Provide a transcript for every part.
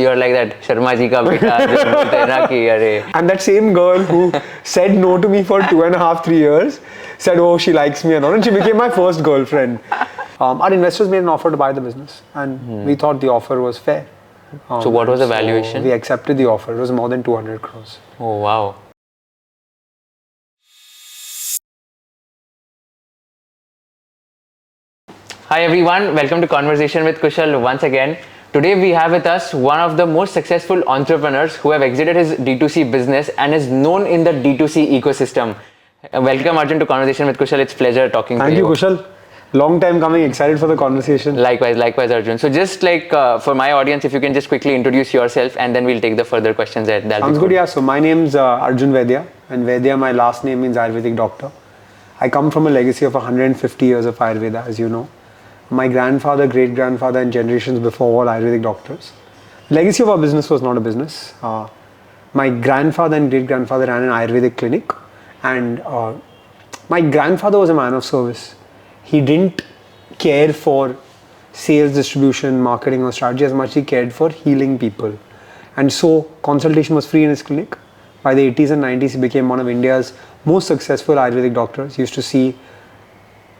you're like that Sharma ji ka beta jo bolte hai na ki arey. And that same girl who said no to me for 2.5, 3 years said, oh, she likes me and all, and she became my first girlfriend. Our investors made an offer to buy the business, and we thought the offer was fair. So what was the valuation? We accepted the offer. It was more than 200 crores. Oh wow. Hi everyone, welcome to Conversation with Kushal once again. Today we have with us one of the most successful entrepreneurs who have exited his D2C business and is known in the D2C ecosystem. Welcome Arjun to Conversation with Kushal. It's a pleasure talking to you. Thank you Kushal. Long time coming, excited for the conversation. Likewise Arjun. So just like for my audience, if you can just quickly introduce yourself and then we'll take the further questions there. Sounds good, yeah. So my name's Arjun Vaidya, and Vaidya, my last name means Ayurvedic doctor. I come from a legacy of 150 years of Ayurveda, as you know. My grandfather, great-grandfather and generations before were Ayurvedic doctors. The legacy of our business was not a business. My grandfather and great-grandfather ran an Ayurvedic clinic, and my grandfather was a man of service. He didn't care for sales, distribution, marketing or strategy as much as he cared for healing people. And so consultation was free in his clinic. By the 80s and 90s, he became one of India's most successful Ayurvedic doctors. He used to see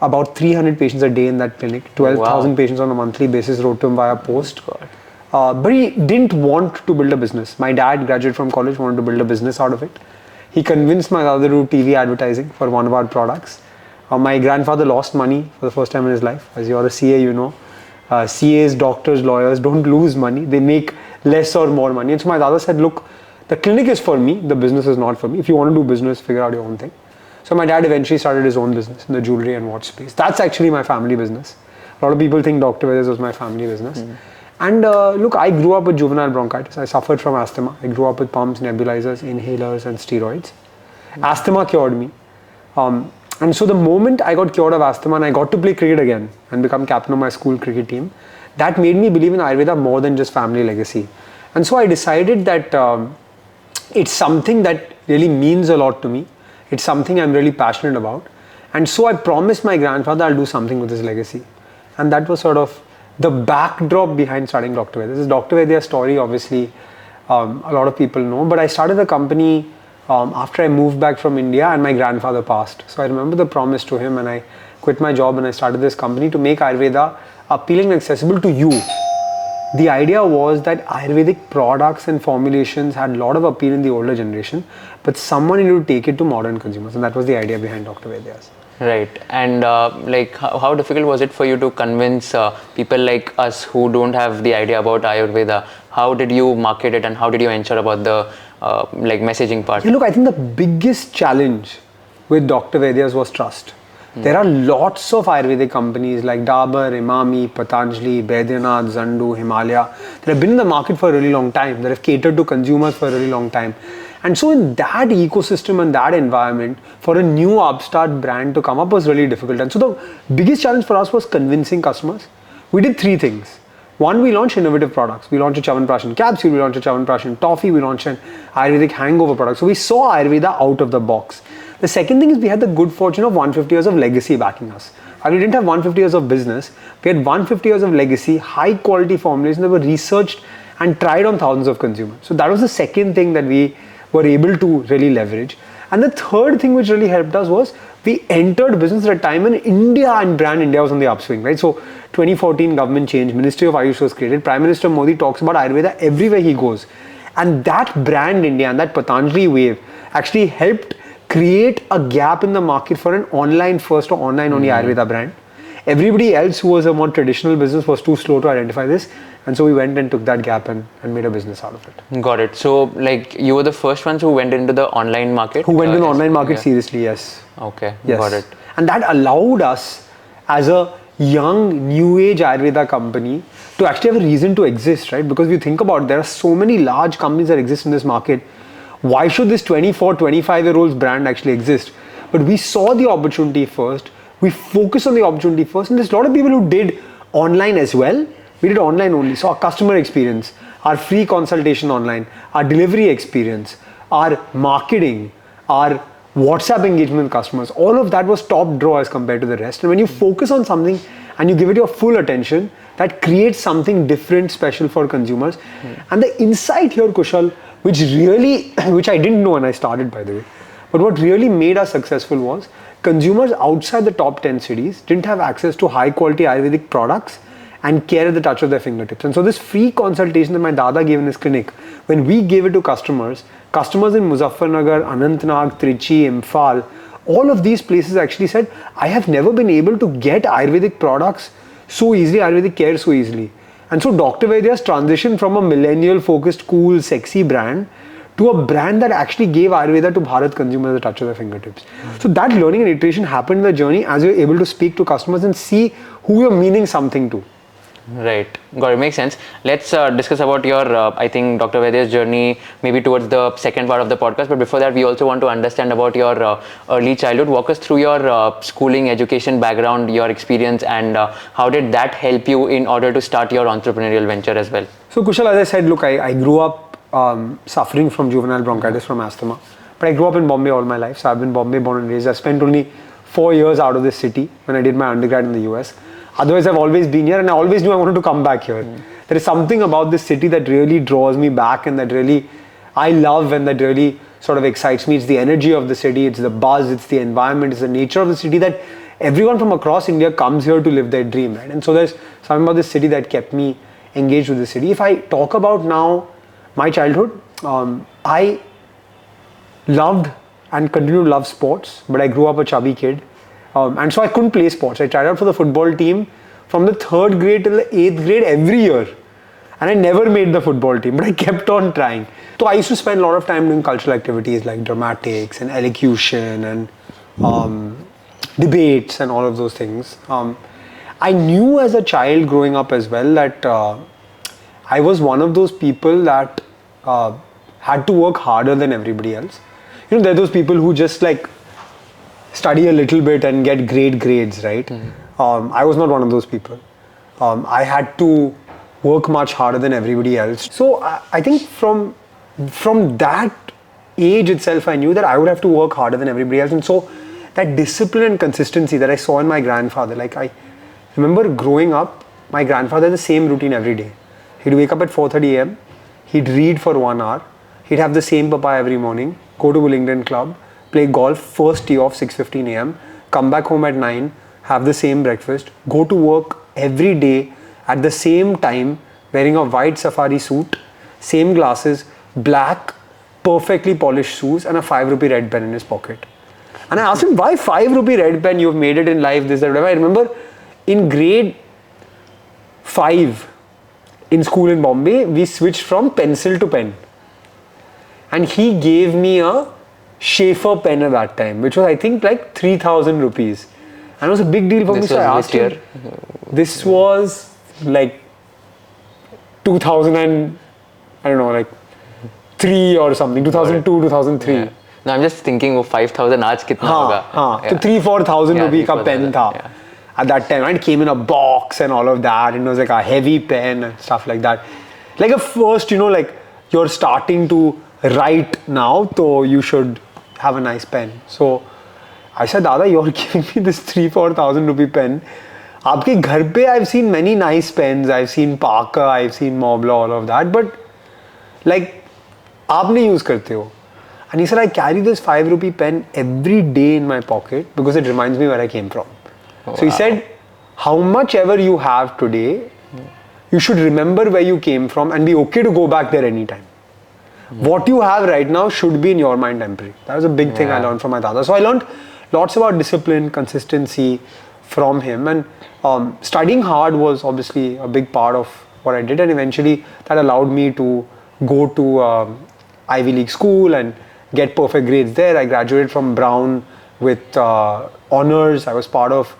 about 300 patients a day in that clinic. 12,000 patients on a monthly basis wrote to him via post. But he didn't want to build a business. My dad graduated from college, wanted to build a business out of it. He convinced my father to do TV advertising for one of our products. My grandfather lost money for the first time in his life. As you're a CA, you know, CAs, doctors, lawyers don't lose money. They make less or more money. And so my father said, look, the clinic is for me, the business is not for me. If you want to do business, figure out your own thing. So my dad eventually started his own business in the jewelry and watch space. That's actually my family business. A lot of people think Dr. Vaidya's was my family business. And look, I grew up with juvenile bronchitis. I suffered from asthma. I grew up with pumps, nebulizers, inhalers and steroids. Asthma cured me. And so the moment I got cured of asthma and I got to play cricket again and become captain of my school cricket team, that made me believe in Ayurveda more than just family legacy. And so I decided that it's something that really means a lot to me. It's something I'm really passionate about. And so I promised my grandfather I'll do something with his legacy. And that was sort of the backdrop behind starting Dr. Vaidya. This is Dr. Vaidya's story, obviously a lot of people know. But I started the company after I moved back from India and my grandfather passed. So I remember the promise to him and I quit my job and I started this company to make Ayurveda appealing and accessible to you. The idea was that Ayurvedic products and formulations had a lot of appeal in the older generation, but someone needed to take it to modern consumers, and that was the idea behind Dr. Vaidya's. Right. And like how difficult was it for you to convince people like us who don't have the idea about Ayurveda? How did you market it and how did you ensure about the like messaging part? Look, I think the biggest challenge with Dr. Vaidya's was trust. There are lots of Ayurvedic companies like Dabur, Imami, Patanjali, Baidyanath, Zandu, Himalaya that have been in the market for a really long time, that have catered to consumers for a really long time. And so in that ecosystem and that environment, for a new upstart brand to come up was really difficult. And so the biggest challenge for us was convincing customers. We did three things. One, we launched innovative products. We launched a Chyawanprash capsule, we launched a Chyawanprash toffee, we launched an Ayurvedic hangover product. So we saw Ayurveda out of the box. The second thing is we had the good fortune of 150 years of legacy backing us. And we didn't have 150 years of business. We had 150 years of legacy, high quality formulations that were researched and tried on thousands of consumers. So that was the second thing that we were able to really leverage. And the third thing which really helped us was we entered business at a time when India and brand India was on the upswing, right? So 2014 government change, Ministry of Ayush was created. Prime Minister Modi talks about Ayurveda everywhere he goes. And that brand India and that Patanjali wave actually helped create a gap in the market for an online first or online only Ayurveda brand. Everybody else who was a more traditional business was too slow to identify this. And so we went and took that gap and made a business out of it. Got it. So like you were the first ones who went into the online market? Who went into the online market seriously, yes. Okay, yes. Got it. And that allowed us as a young new age Ayurveda company to actually have a reason to exist, right? Because if you think about it, there are so many large companies that exist in this market. Why should this 24, 25-year-old's brand actually exist? But we saw the opportunity first. We focused on the opportunity first. And there's a lot of people who did online as well. We did online only. So our customer experience, our free consultation online, our delivery experience, our marketing, our WhatsApp engagement with customers, all of that was top draw as compared to the rest. And when you focus on something and you give it your full attention, that creates something different, special for consumers. And the insight here, Kushal, which I didn't know when I started, by the way, but what really made us successful was consumers outside the top 10 cities didn't have access to high quality Ayurvedic products and care at the touch of their fingertips. And so this free consultation that my Dada gave in his clinic, when we gave it to customers in Muzaffarnagar, Anantnag, Trichy, Imphal, all of these places actually said, I have never been able to get Ayurvedic products so easily, Ayurvedic care so easily. And so Dr. Vaidya's transition from a millennial focused, cool, sexy brand to a brand that actually gave Ayurveda to Bharat consumers at the touch of their fingertips. So that learning and iteration happened in the journey as you're able to speak to customers and see who you're meaning something to. Right, got it, makes sense. Let's discuss about your, I think, Dr. Vaidya's journey maybe towards the second part of the podcast. But before that, we also want to understand about your early childhood. Walk us through your schooling, education background, your experience, and how did that help you in order to start your entrepreneurial venture as well? So Kushal, as I said, look, I grew up suffering from juvenile bronchitis from asthma. But I grew up in Bombay all my life. So I've been Bombay born and raised. I spent only 4 years out of this city when I did my undergrad in the US. Otherwise, I've always been here and I always knew I wanted to come back here. There is something about this city that really draws me back and that really I love and that really sort of excites me. It's the energy of the city, it's the buzz, it's the environment, it's the nature of the city that everyone from across India comes here to live their dream, right? And so there's something about this city that kept me engaged with the city. If I talk about now my childhood, I loved and continue to love sports, but I grew up a chubby kid. And so I couldn't play sports. I tried out for the football team from the 3rd grade till the 8th grade every year. And I never made the football team, but I kept on trying. So I used to spend a lot of time doing cultural activities like dramatics and elocution and debates and all of those things. I knew as a child growing up as well that I was one of those people that had to work harder than everybody else. You know, there are those people who just like study a little bit and get great grades, right? I was not one of those people. I had to work much harder than everybody else. So I think from that age itself, I knew that I would have to work harder than everybody else. And so that discipline and consistency that I saw in my grandfather, like I remember growing up, my grandfather had the same routine every day. He'd wake up at 4:30 a.m. He'd read for 1 hour. He'd have the same papaya every morning, go to Willingdon Club, play golf, first tee off 6:15 a.m., come back home at 9, have the same breakfast, go to work every day at the same time, wearing a white safari suit, same glasses, black, perfectly polished shoes, and a 5 rupee red pen in his pocket. And I asked him, why 5 rupee red pen? You've made it in life, this, that, whatever. I remember in grade 5 in school in Bombay, we switched from pencil to pen. And he gave me a Schaefer pen at that time, which was I think like 3,000 rupees. And it was a big deal for me. So I asked him, this was like 2000 and I don't know, like 3 or something, 2002, 2003. Yeah. No, I'm just thinking of 5,000 aaj kitna hoga. So 3,000-4,000 rupee ka pen tha. Yeah. At that time, and it came in a box and all of that, and it was like a heavy pen and stuff like that. Like a first, you know, like you're starting to write now, so you should have a nice pen. So I said, Dada, you're giving me this 3,000-4,000 rupee pen. Aapke ghar pe I've seen many nice pens. I've seen Parker, I've seen Mobla, all of that, but like, aap nahi use karte ho. And he said, I carry this 5 rupee pen every day in my pocket because it reminds me where I came from. So he said, how much ever you have today, you should remember where you came from and be okay to go back there anytime. What you have right now should be in your mind temporary. That was a big thing I learned from my Dada. So I learned lots about discipline, consistency from him, and studying hard was obviously a big part of what I did, and eventually that allowed me to go to Ivy League school and get perfect grades there. I graduated from Brown with honors. I was part of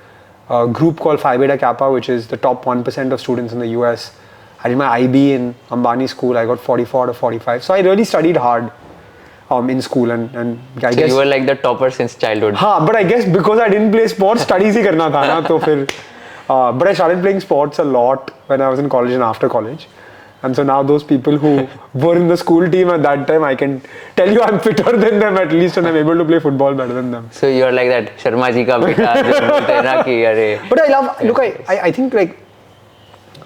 a group called Phi Beta Kappa, which is the top 1% of students in the US. I did my IB in Ambani school. I got 44 out of 45. So I really studied hard in school, and I guess you were like the topper since childhood. But I guess because I didn't play sports, studies hi karna tha na, to fir, but I started playing sports a lot when I was in college and after college. And so now those people who were in the school team at that time, I can tell you I'm fitter than them at least, and I'm able to play football better than them. So you're like that Sharma ji ka beta, jo bolte hai na ki, are. But I love, look, I think like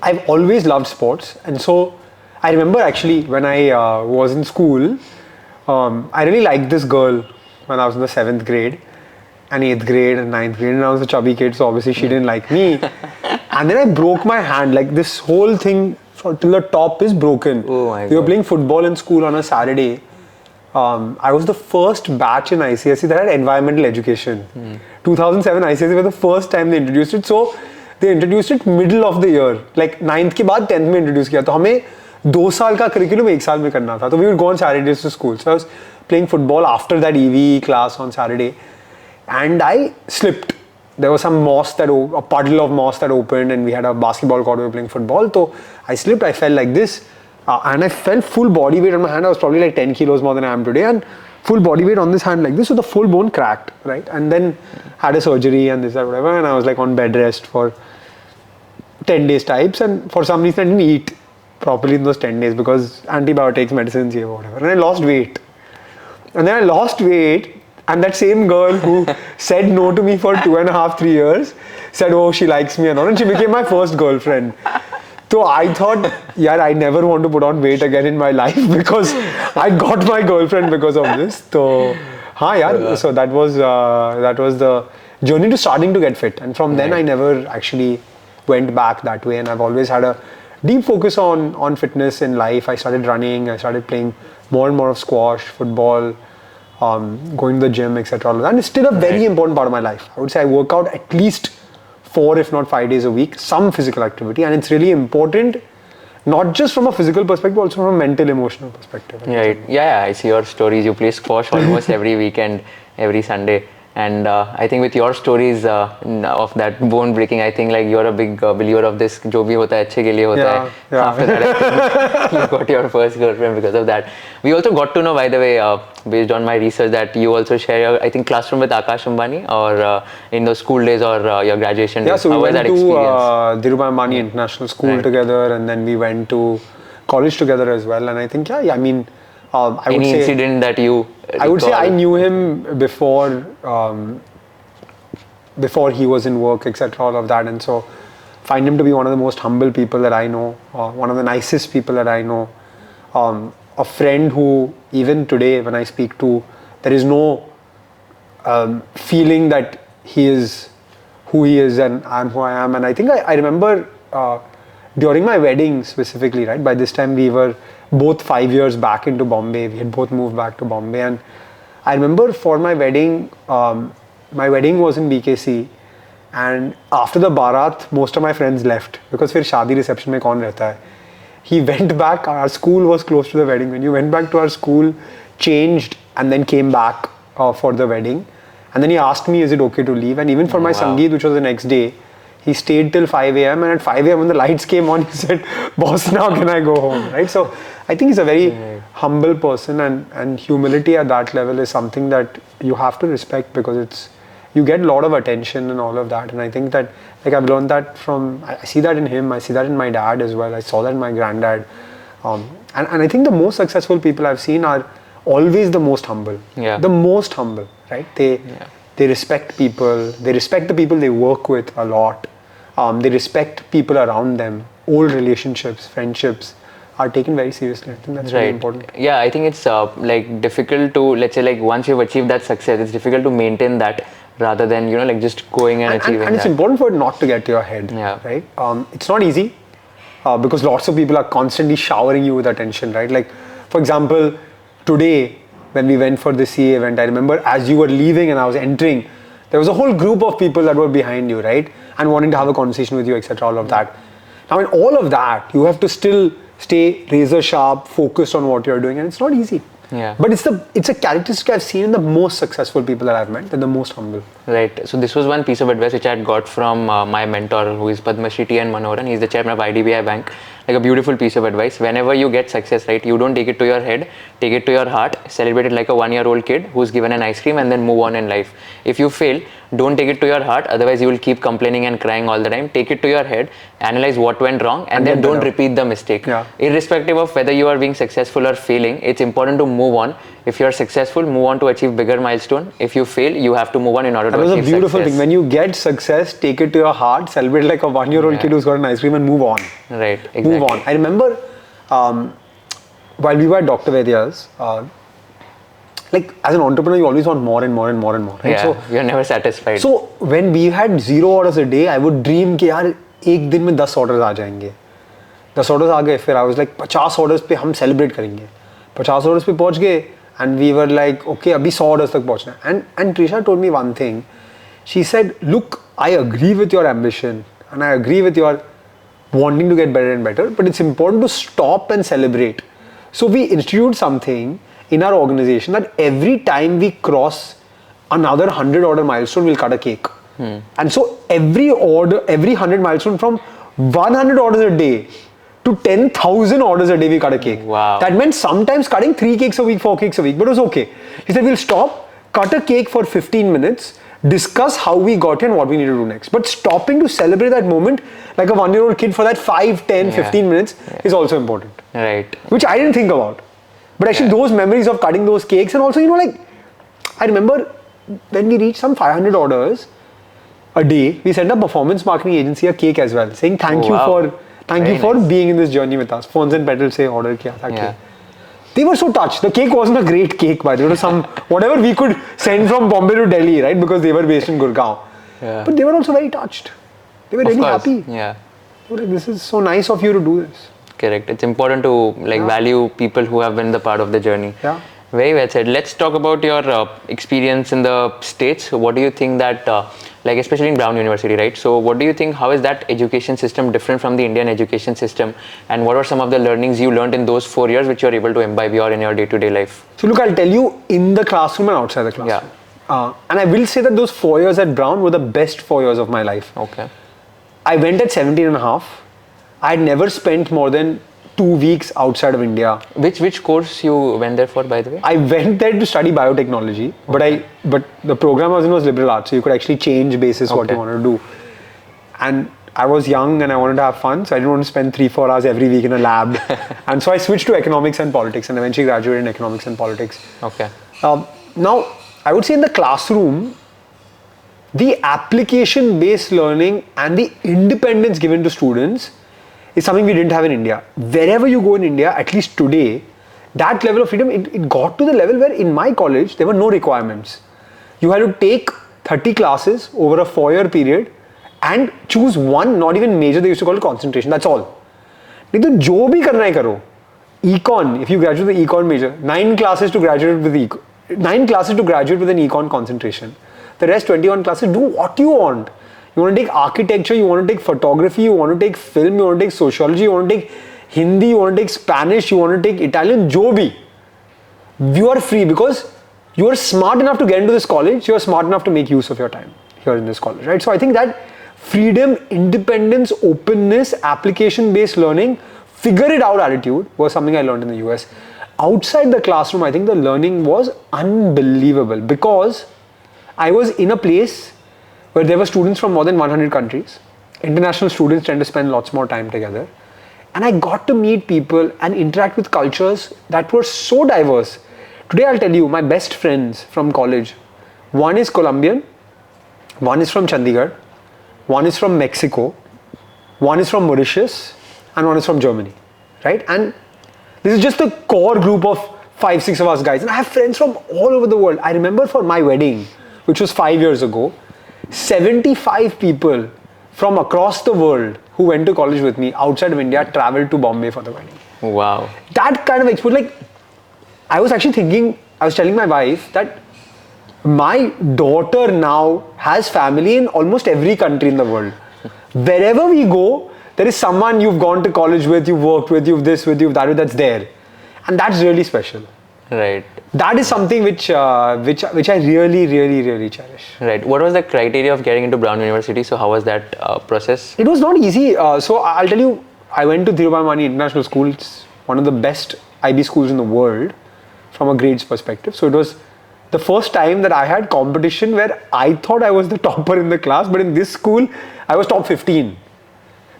I've always loved sports, and so I remember actually when I was in school, I really liked this girl when I was in the 7th grade, and 8th grade and 9th grade, and I was a chubby kid, so obviously she didn't like me. And then I broke my hand, like this whole thing till the top is broken. Oh my We were God. playing football in school on a Saturday. I was the first batch in ICSE that had environmental education. 2007 ICSE was the first time they introduced it. So they introduced it middle of the year. Like 9th के बाद 10th में introduce किया. तो हमें 2 साल का curriculum 1 साल में करना था. So we would go on Saturdays to school. So I was playing football after that EVE class on Saturday, and I slipped. There was some moss a puddle of moss that opened, and we had a basketball court. We were playing football. So I slipped. I fell like this. And I felt full body weight on my hand. I was probably like 10 kilos more than I am today, and full body weight on this hand like this, so the full bone cracked, right? And then had a surgery and this and whatever, and I was like on bed rest for 10 days types, and for some reason I didn't eat properly in those 10 days because antibiotics, medicines, whatever, and I lost weight. And then I lost weight, and that same girl who said no to me for 2.5, 3 years said, oh, she likes me and all, and she became my first girlfriend. So I thought, yeah, I never want to put on weight again in my life because I got my girlfriend because of this. So, so that was the journey to starting to get fit, and from then I never actually went back that way, and I've always had a deep focus on fitness in life. I started running, I started playing more and more of squash, football, going to the gym, etc. And it's still a very important part of my life. I would say I work out at least 4 if not 5 days a week, some physical activity, and it's really important, not just from a physical perspective, also from a mental, emotional perspective. Right. Yeah, I see your stories. You play squash almost every weekend, every Sunday. And I think with your stories of that bone breaking, I think like you're a big believer of this. जो भी होता है अच्छे के लिए होता है. Yeah. After that, I think you got your first girlfriend because of that. We also got to know, by the way, based on my research, that you also share your, I think, classroom with Aakash Ambani, or in those school days or your graduation days. So How we was went that to experience? Dhirubhai Ambani International School together, and then we went to college together as well. And I think, I mean, I would Any say incident that you I would say recall? I knew him before he was in work, etc. All of that, and so find him to be one of the most humble people that I know, one of the nicest people that I know, a friend who even today when I speak to, there is no feeling that he is who he is and I'm who I am. And I think I remember during my wedding specifically, right? By this time we were both 5 years back into Bombay. We had both moved back to Bombay, and I remember for my wedding was in BKC, and after the Bharat, most of my friends left because फिर शादी reception में कौन रहता है? He went back. Our school was close to the wedding. When you went back to our school, changed, and then came back for the wedding, and then he asked me, "Is it okay to leave?" And even for my Sangeet, which was the next day, he stayed till 5 a.m. and at 5 a.m. when the lights came on, he said, "Boss, now can I go home?" Right? So I think he's a very humble person, and humility at that level is something that you have to respect because you get a lot of attention and all of that. And I think that like I've learned that I see that in him, I see that in my dad as well, I saw that in my granddad. And I think the most successful people I've seen are always the most humble. Yeah. The most humble, right? They respect people, they respect the people they work with a lot. They respect people around them. Old relationships, friendships are taken very seriously. I think that's really important. Yeah, I think it's like difficult to, let's say, like once you've achieved that success, it's difficult to maintain that rather than, you know, like just going and achieving and it's important for it not to get to your head. Yeah. Right? It's not easy because lots of people are constantly showering you with attention, right? Like, for example, today when we went for the CA event, I remember as you were leaving and I was entering, there was a whole group of people that were behind you, right? And wanting to have a conversation with you, etc. All of that. Now, in all of that, you have to still stay razor sharp, focused on what you're doing, and it's not easy. Yeah. But it's a characteristic I've seen in the most successful people that I've met. They're the most humble. Right. So this was one piece of advice which I had got from my mentor, who is Padma Shri T.N. Manoharan. He's the chairman of IDBI Bank. Like a beautiful piece of advice. Whenever you get success, right, you don't take it to your head, take it to your heart, celebrate it like a 1-year-old kid who's given an ice cream, and then move on in life. If you fail, don't take it to your heart, otherwise you will keep complaining and crying all the time. Take it to your head, analyze what went wrong, and then don't repeat the mistake. Yeah. Irrespective of whether you are being successful or failing, it's important to move on. If you're successful, move on to achieve bigger milestone. If you fail, you have to move on in order to achieve success. That was a beautiful thing. When you get success, take it to your heart, celebrate like a 1-year-old kid who's got an ice cream and move on. Right, exactly. Move on. I remember while we were at Dr. Vaidya's, like as an entrepreneur, you always want more and more and more and more. Right? Yeah, So you're never satisfied. So when we had 0 orders a day, I would dream कि यार एक दिन में 10 orders आ जाएंगे. 10 orders आ गए, फिर I was like 50 orders पे हम celebrate करेंगे. 50 orders पे पहुंच गए, and we were like, okay, अभी 100 orders तक पहुंचना है. And Trisha told me one thing. She said, look, I agree with your ambition and I agree with your wanting to get better and better, but it's important to stop and celebrate. So we institute something in our organization that every time we cross another 100 order milestone, we'll cut a cake. And so every 100 milestone from 100 orders a day to 10,000 orders a day, we cut a cake. Wow. That meant sometimes cutting 3 cakes a week, 4 cakes a week, but it was okay. He said, we'll stop, cut a cake for 15 minutes, discuss how we got here and what we need to do next. But stopping to celebrate that moment like a 1-year-old kid for that 5, 10, 15 minutes is also important. Right. Which I didn't think about. But actually those memories of cutting those cakes, and also, you know, like, I remember when we reached some 500 orders a day, we sent a performance marketing agency a cake as well, saying thank you for being in this journey with us. Phones and Petals se order kiya tha cake. They were so touched. The cake wasn't a great cake, by the way. It was some whatever we could send from Bombay to Delhi, right? Because they were based in Gurgaon. Yeah. But they were also very touched. They were really happy. Yeah. They were like, this is so nice of you to do this. Correct. It's important to value people who have been the part of the journey. Yeah. Very well said. Let's talk about your experience in the States. What do you think that, like especially in Brown University, right? So what do you think, how is that education system different from the Indian education system? And what are some of the learnings you learned in those 4 years which you're able to imbibe in your day-to-day life? So look, I'll tell you, in the classroom and outside the classroom. Yeah. And I will say that those 4 years at Brown were the best 4 years of my life. Okay. I went at 17 and a half. I had never spent more than 2 weeks outside of India. Which course you went there for, by the way? I went there to study biotechnology, but the program I was in was liberal arts, so you could actually change basis what you wanted to do. And I was young and I wanted to have fun, so I didn't want to spend 3-4 hours every week in a lab. And so I switched to economics and politics, and eventually graduated in economics and politics. Okay. Now, I would say in the classroom, the application-based learning and the independence given to students is something we didn't have in India. Wherever you go in India, at least today, that level of freedom, it got to the level where in my college, there were no requirements. You had to take 30 classes over a 4-year period and choose one, not even major, they used to call it concentration, that's all. नहीं तो जो भी करना है करो. Econ, if you graduate with the econ major, 9 classes to graduate with an econ concentration. The rest 21 classes, do what you want. You want to take architecture, you want to take photography, you want to take film, you want to take sociology, you want to take Hindi, you want to take Spanish, you want to take Italian, jo bhi. You are free because you are smart enough to get into this college, you are smart enough to make use of your time here in this college, right? So I think that freedom, independence, openness, application-based learning, figure it out attitude was something I learned in the US. Outside the classroom, I think the learning was unbelievable because I was in a place where there were students from more than 100 countries. International students tend to spend lots more time together. And I got to meet people and interact with cultures that were so diverse. Today I'll tell you, my best friends from college, one is Colombian, one is from Chandigarh, one is from Mexico, one is from Mauritius, and one is from Germany, right? And this is just the core group of 5-6 of us guys. And I have friends from all over the world. I remember for my wedding, which was 5 years ago, 75 people from across the world who went to college with me outside of India traveled to Bombay for the wedding. Wow. That kind of experience, like, I was actually thinking, I was telling my wife that my daughter now has family in almost every country in the world. Wherever we go, there is someone you've gone to college with, you've worked with, you've this with, you've that with, that's there. And that's really special. Right. That is something which I really cherish. Right. What was the criteria of getting into Brown University? So how was that process? It was not easy. So I'll tell you, I went to Dhirubhai Ambani International School. It's one of the best IB schools in the world from a grades perspective. So it was the first time that I had competition where I thought I was the topper in the class, but in this school, I was top 15,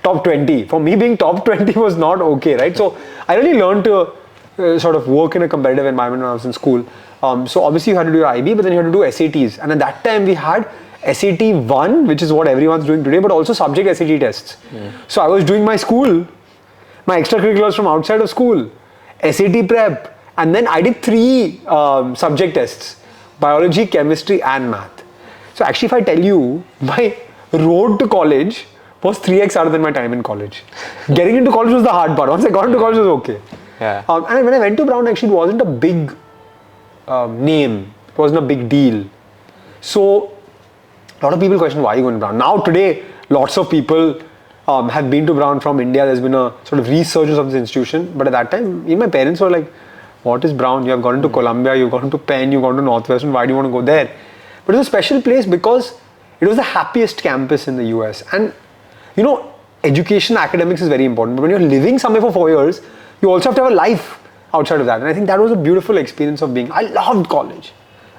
top 20. For me, being top 20 was not okay, right? So I really learned to sort of work in a competitive environment when I was in school. So obviously you had to do your IB, but then you had to do SATs. And at that time we had SAT 1, which is what everyone's doing today, but also subject SAT tests. So I was doing my school, my extracurriculars from outside of school, SAT prep, and then I did 3 subject tests: biology, chemistry, and math. So actually, if I tell you, my road to college was 3x harder than my time in college. Getting into college was the hard part. Once I got into college, it was okay. Yeah. And when I went to Brown, actually, it wasn't a big name. It wasn't a big deal. So a lot of people question, why are you going to Brown? Now today, lots of people have been to Brown from India. There's been a sort of resurgence of this institution. But at that time, even my parents were like, what is Brown? You have gone to Columbia, you've gone to Penn, you've gone to Northwestern. Why do you want to go there? But it was a special place because it was the happiest campus in the US. And you know, education, academics is very important. But when you're living somewhere for 4 years, you also have to have a life outside of that. And I think that was a beautiful experience of being. I loved college.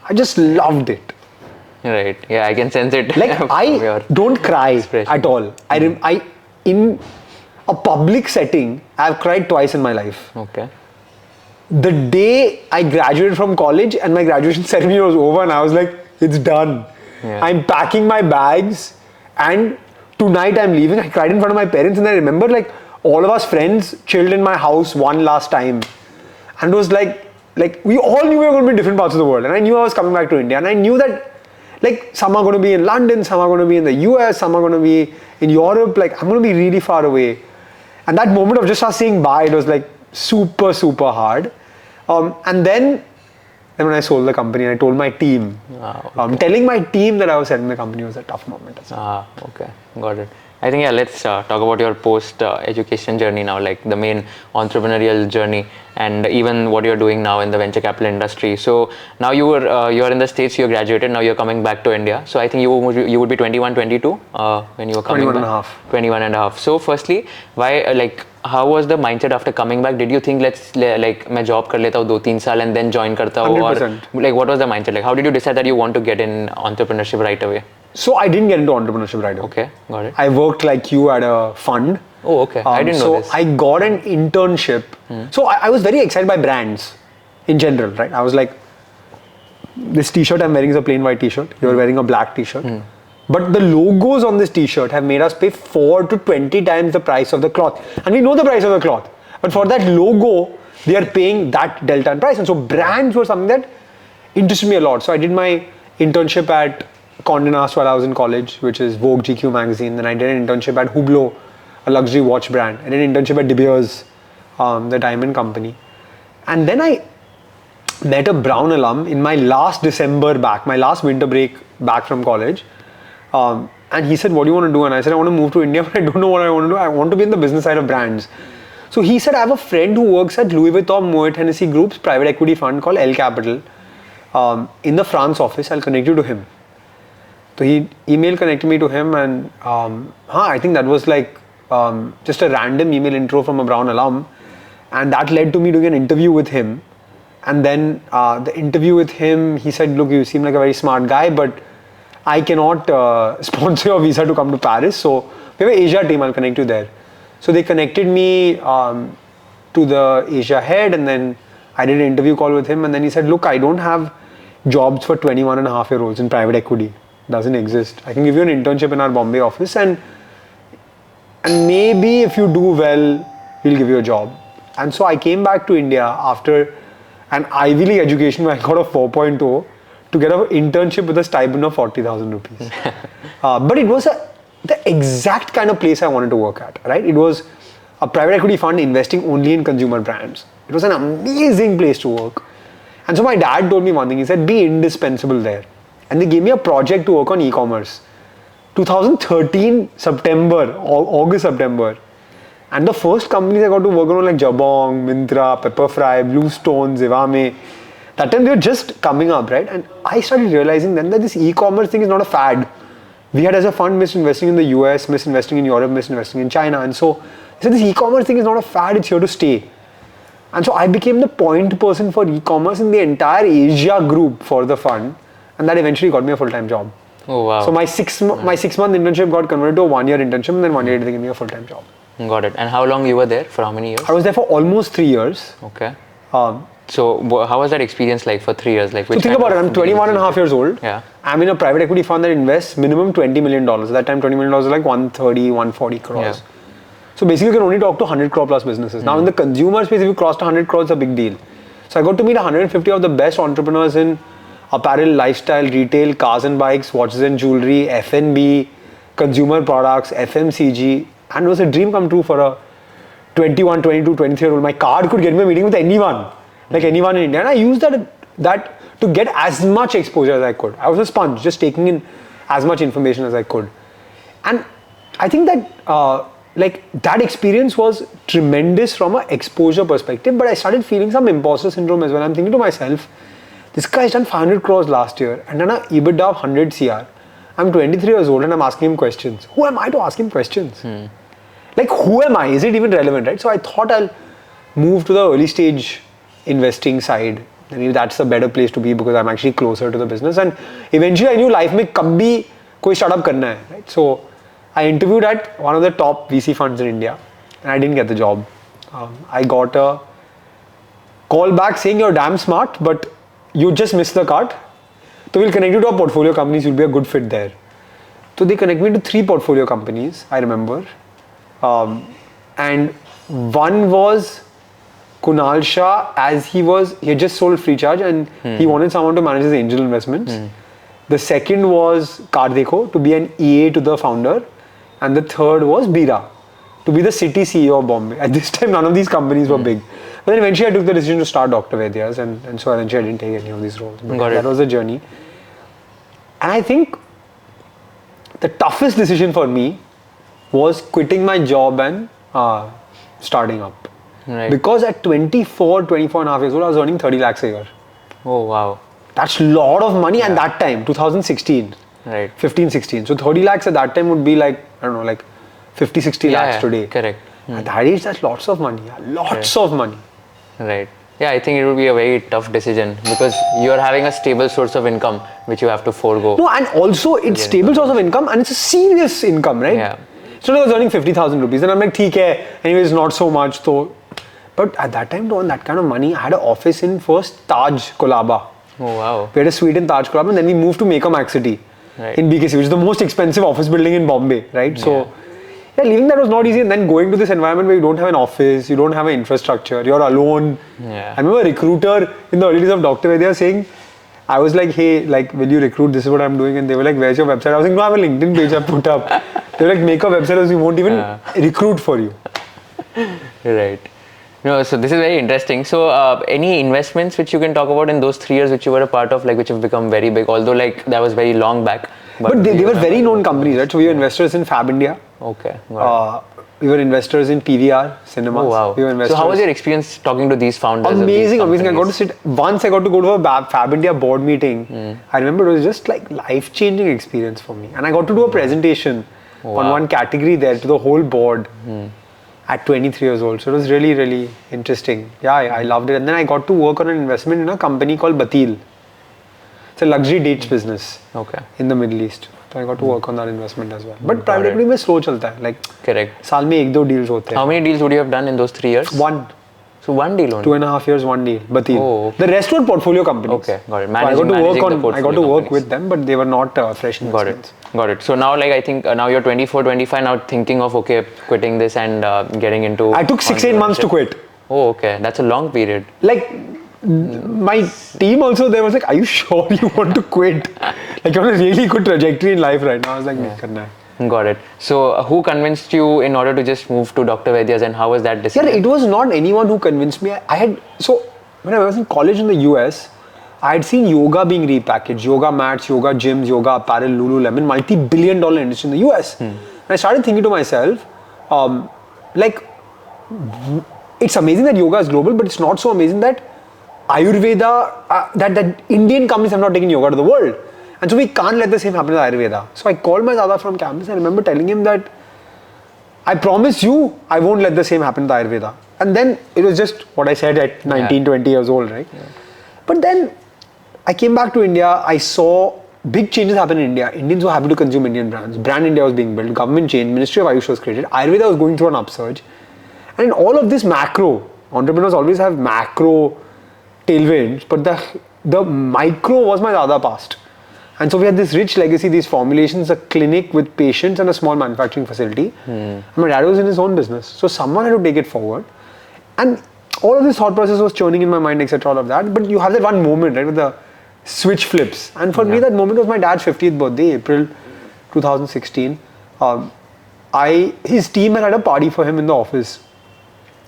I just loved it. Right. Yeah, I can sense it. Like I don't cry at all. I in a public setting, I've cried twice in my life. Okay. The day I graduated from college and my graduation ceremony was over, and I was like, it's done. Yeah. I'm packing my bags and tonight I'm leaving. I cried in front of my parents, and I remember like all of us friends chilled in my house one last time. And it was like we all knew we were going to be in different parts of the world. And I knew I was coming back to India. And I knew that like some are going to be in London, some are going to be in the US, some are going to be in Europe. Like I'm going to be really far away. And that moment of just us saying bye, it was like super, super hard. And then when I sold the company, I told my team. Okay. Telling my team that I was selling the company was a tough moment. Okay, got it. I think let's talk about your post-education journey now, like the main entrepreneurial journey, and even what you're doing now in the venture capital industry. So now you're in the States, you graduated, now you're coming back to India. So I think you would be 21, 22 when you were coming 21 back. and a half. 21 and a half. So firstly, why how was the mindset after coming back? Did you think मैं job कर लेता हूँ 2-3 साल and then join करता हूँ? 100%. Like what was the mindset? Like how did you decide that you want to get in entrepreneurship right away? So I didn't get into entrepreneurship right away. Okay, got it. I worked like you at a fund. Oh, okay. I didn't know this. So I got an internship. So I was very excited by brands in general, right? I was like, this t-shirt I'm wearing is a plain white t-shirt. You're wearing a black t-shirt. But the logos on this t-shirt have made us pay 4 to 20 times the price of the cloth. And we know the price of the cloth. But for that logo, they are paying that delta in price. And so brands were something that interested me a lot. So I did my internship at Condé Nast while I was in college, which is Vogue GQ magazine. Then I did an internship at Hublot, a luxury watch brand. I did an internship at De Beers, the diamond company. And then I met a Brown alum in my last December back, my last winter break back from college. And he said, what do you want to do? And I said, I want to move to India, but I don't know what I want to do. I want to be in the business side of brands. So he said, I have a friend who works at Louis Vuitton Moet Hennessy Group's private equity fund called L Capital in the France office. I'll connect you to him. So he email connected me to him, and I think that was like just a random email intro from a Brown alum, and that led to me doing an interview with him. And then the interview with him, he said, look, you seem like a very smart guy, but I cannot sponsor your visa to come to Paris. So we have an Asia team, I'll connect you there. So they connected me to the Asia head, and then I did an interview call with him, and then he said, look, I don't have jobs for 21.5-year-olds in private equity. Doesn't exist. I can give you an internship in our Bombay office, and maybe if you do well, we'll give you a job. And so I came back to India after an Ivy League education where I got a 4.0 to get an internship with a stipend of 40,000 rupees. But it was the exact kind of place I wanted to work at, right? It was a private equity fund investing only in consumer brands. It was an amazing place to work. And so my dad told me one thing, he said, be indispensable there. And they gave me a project to work on e-commerce. 2013 September, August, September. And the first companies I got to work on were like Jabong, Myntra, Pepperfry, Bluestone, Zivame. That time they were just coming up, right? And I started realizing then that this e-commerce thing is not a fad. We had as a fund missed investing in the US, missed investing in Europe, missed investing in China. And so I said this e-commerce thing is not a fad, it's here to stay. And so I became the point person for e-commerce in the entire Asia group for the fund. And that eventually got me a full-time job. Oh wow! So my 6-month internship got converted to a 1-year internship, and then 1 year they gave me a full-time job. Got it. And how long you were there? For how many years? I was there for almost 3 years. Okay. So how was that experience like for 3 years? Like, So think about it, I'm 21 and a half years old. Yeah. I'm in a private equity fund that invests minimum $20 million. At that time, $20 million was like 130, 140 crores. Yeah. So basically, you can only talk to 100 crore plus businesses. Now, in the consumer space, if you crossed 100 crores, it's a big deal. So I got to meet 150 of the best entrepreneurs in apparel, lifestyle, retail, cars and bikes, watches and jewelry, F&B, consumer products, FMCG. And it was a dream come true for a 21, 22, 23-year-old. My card could get me a meeting with anyone, like anyone in India. And I used that to get as much exposure as I could. I was a sponge, just taking in as much information as I could. And I think that that experience was tremendous from an exposure perspective, but I started feeling some imposter syndrome as well. I'm thinking to myself, this guy's done 500 crores last year and done an EBITDA of 100 CR. I'm 23 years old and I'm asking him questions. Who am I to ask him questions? Like, who am I? Is it even relevant, right? So I thought I'll move to the early stage investing side. Maybe that's a better place to be because I'm actually closer to the business. And eventually I knew life mein kabhi koi startup karna hai, right? So I interviewed at one of the top VC funds in India and I didn't get the job. I got a call back saying you're damn smart, but you just missed the cart. So we'll connect you to our portfolio companies, you'll be a good fit there. So they connect me to 3 portfolio companies, I remember. And one was Kunal Shah, as he had just sold Freecharge and he wanted someone to manage his angel investments. The second was Kardeko, to be an EA to the founder. And the third was Bira, to be the city CEO of Bombay. At this time, none of these companies were big. But then eventually I took the decision to start Dr. Vaidya's and so eventually I didn't take any of these roles. But that was the journey. And I think the toughest decision for me was quitting my job and starting up. Right. Because at 24 and a half years old, I was earning 30 lakhs a year. Oh, wow. That's a lot of money at that time, 2016. Right. 15, 16. So 30 lakhs at that time would be like, I don't know, like 50, 60 lakhs today. Correct. At that age, that's lots of money. Lots of money. Right. Yeah, I think it would be a very tough decision because you're having a stable source of income which you have to forego. No, and also it's stable source of income and it's a serious income, right? Yeah. So I was earning 50,000 rupees and I'm like, theek hai, anyways, not so much. So, but at that time to earn that kind of money, I had an office in first Taj Kolaba. Oh, wow. We had a suite in Taj Kolaba and then we moved to Maker Mac City in BKC, which is the most expensive office building in Bombay, right? So, leaving that was not easy and then going to this environment where you don't have an office, you don't have an infrastructure, you're alone. Yeah. I remember a recruiter in the early days of Dr. Vaidya saying, I was like, hey, like, will you recruit? This is what I'm doing. And they were like, where's your website? I was like, no, I have a LinkedIn page I put up. They were like, make a website else we won't even recruit for you. Right. No, so this is very interesting. So, any investments which you can talk about in those 3 years which you were a part of, like which have become very big, although like that was very long back. But they were very known companies, right? So we were investors in Fab India. Okay. We were investors in PVR Cinemas. Oh, wow. We were investors. So how was your experience talking to these founders? Amazing. I got to sit, once I got to go to a Fab India board meeting. I remember it was just like life-changing experience for me. And I got to do a presentation on one category there to the whole board at 23 years old. So it was really, really interesting. Yeah, I loved it. And then I got to work on an investment in a company called Batil. It's a luxury dates business in the Middle East. So I got to work on that investment as well. But private equity में slow चलता है. Like साल में 1-2 deals होते हैं. How many deals would you have done in those 3 years? One. So one deal only. 2.5 years, one deal. Batil. Oh, okay. The rest were portfolio companies. Okay, got it. So I got to work with them, but they were not fresh investments. Got it. So now, like I think now you're 24, 25. Now thinking of quitting this and getting into. I took 6-8 months to quit. Oh, okay. That's a long period. Like. My team also there was like, are you sure you want to quit? Like you're on a really good trajectory in life right now. I was like, karna hai. Got it. So who convinced you in order to just move to Dr. Vaidya's and how was that decision? Yeah, it was not anyone who convinced me. When I was in college in the US, I had seen yoga being repackaged, yoga mats, yoga gyms, yoga apparel, Lululemon, multi-billion-dollar industry in the US. And I started thinking to myself, it's amazing that yoga is global, but it's not so amazing that Ayurveda, that Indian companies have not taken yoga to the world. And so we can't let the same happen with Ayurveda. So I called my Dada from campus and I remember telling him that I promise you, I won't let the same happen with Ayurveda. And then it was just what I said at 19, 20 years old, right? Yeah. But then I came back to India, I saw big changes happen in India. Indians were happy to consume Indian brands. Brand India was being built, government changed, Ministry of Ayush was created, Ayurveda was going through an upsurge. And in all of this macro, entrepreneurs always have macro tailwinds, but the micro was my dada past. And so we had this rich legacy, these formulations, a clinic with patients and a small manufacturing facility. And my dad was in his own business. So someone had to take it forward. And all of this thought process was churning in my mind, etc., all of that. But you have that one moment, right, with the switch flips. And for me, that moment was my dad's 50th birthday, April 2016. His team had a party for him in the office.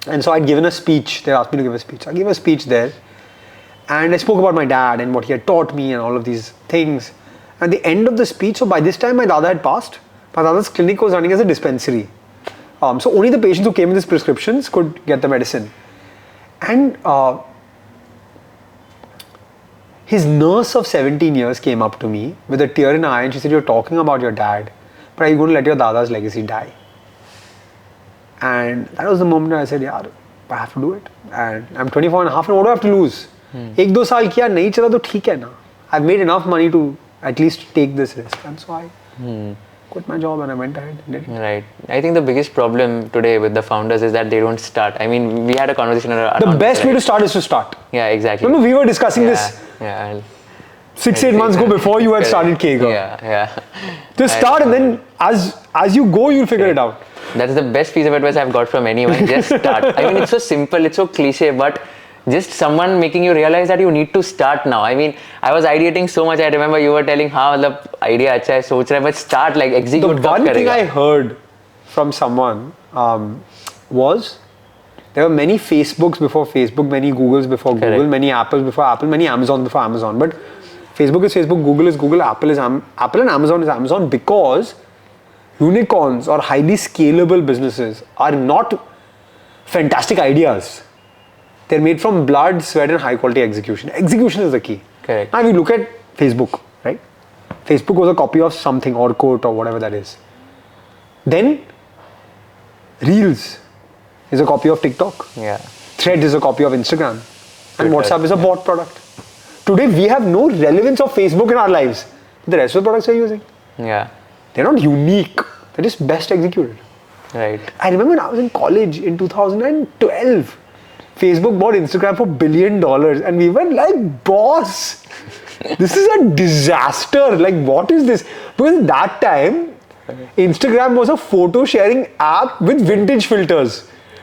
And so I'd given a speech. They asked me to give a speech. I gave a speech there. And I spoke about my dad and what he had taught me and all of these things. At the end of the speech, so by this time my dada had passed. My dada's clinic was running as a dispensary. So only the patients who came with these prescriptions could get the medicine. And his nurse of 17 years came up to me with a tear in her eye and she said, "You're talking about your dad, but are you going to let your dada's legacy die?" And that was the moment I said, "Yeah, I have to do it. And I'm 24 and a half and what do I have to lose? 1-2 साल किया नहीं चला तो ठीक है ना. I've made enough money to at least take this risk." And so I quit my job and I went ahead and did it. Right. I think the biggest problem today with the founders is that they don't start. I mean, we had a conversation around the best way to start is to start. Yeah, exactly. Remember, we were discussing this 6-8 months ago before you had started KwK. Yeah. Just start and then as you go, you'll figure it out. That's the best piece of advice I've got from anyone. Just start. I mean, it's so simple, it's so cliche, but just someone making you realize that you need to start now. I mean, I was ideating so much. I remember you were telling, "हाँ, मतलब idea अच्छा है, सोच रहा है, but start, like execute." The one thing I heard from someone was there were many Facebooks before Facebook, many Googles before Google, many Apples before Apple, many Amazons before Amazon. But Facebook is Facebook, Google is Google, Apple is Apple, and Amazon is Amazon, because unicorns or highly scalable businesses are not fantastic ideas. They're made from blood, sweat, and high quality execution. Execution is the key. Correct. Now, if you look at Facebook, right? Facebook was a copy of something, Orkut or whatever that is. Then, Reels is a copy of TikTok. Yeah. Threads is a copy of Instagram. And Twitter, WhatsApp is a bought product. Today, we have no relevance of Facebook in our lives. The rest of the products we're using. Yeah. They're not unique. They're just best executed. Right. I remember when I was in college in 2012. Facebook bought Instagram for $1 billion and we were like, "Boss, this is a disaster. Like, what is this?" Because at that time, Instagram was a photo sharing app with vintage filters.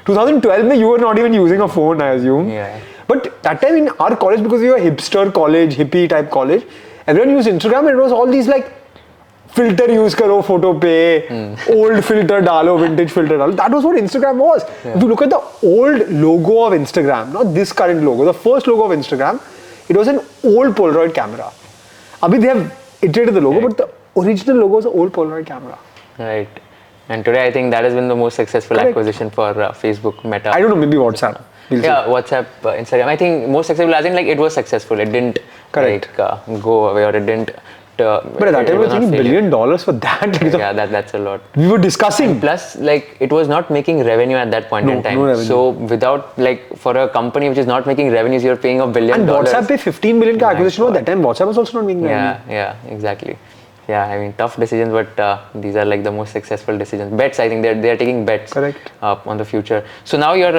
2012, you were not even using a phone, I assume. Yeah. But that time in our college, because we were hipster college, hippie type college, everyone used Instagram and it was all these like, filter use karo photo pe, old filter dalo, vintage filter dalo. That was what Instagram was. Yeah. If you look at the old logo of Instagram, not this current logo, the first logo of Instagram, it was an old Polaroid camera. Abhi they have iterated the logo, but the original logo was an old Polaroid camera. Right. And today I think that has been the most successful acquisition for Facebook, Meta. I don't know, maybe WhatsApp. We'll see. WhatsApp, Instagram. I think most successful, I think like it was successful. It didn't like go away, or it didn't. But at that time, we were thinking $1 billion for that. Yeah, that's a lot. We were discussing. And plus, like, it was not making revenue at that point in time. No revenue. So without, like, for a company which is not making revenues, you're paying $1 billion. And WhatsApp pay 15 million acquisition at that time. WhatsApp was also not making revenue. Yeah, exactly. Yeah, I mean, tough decisions, but these are like the most successful decisions. Bets, I think they're taking bets on the future. So now you're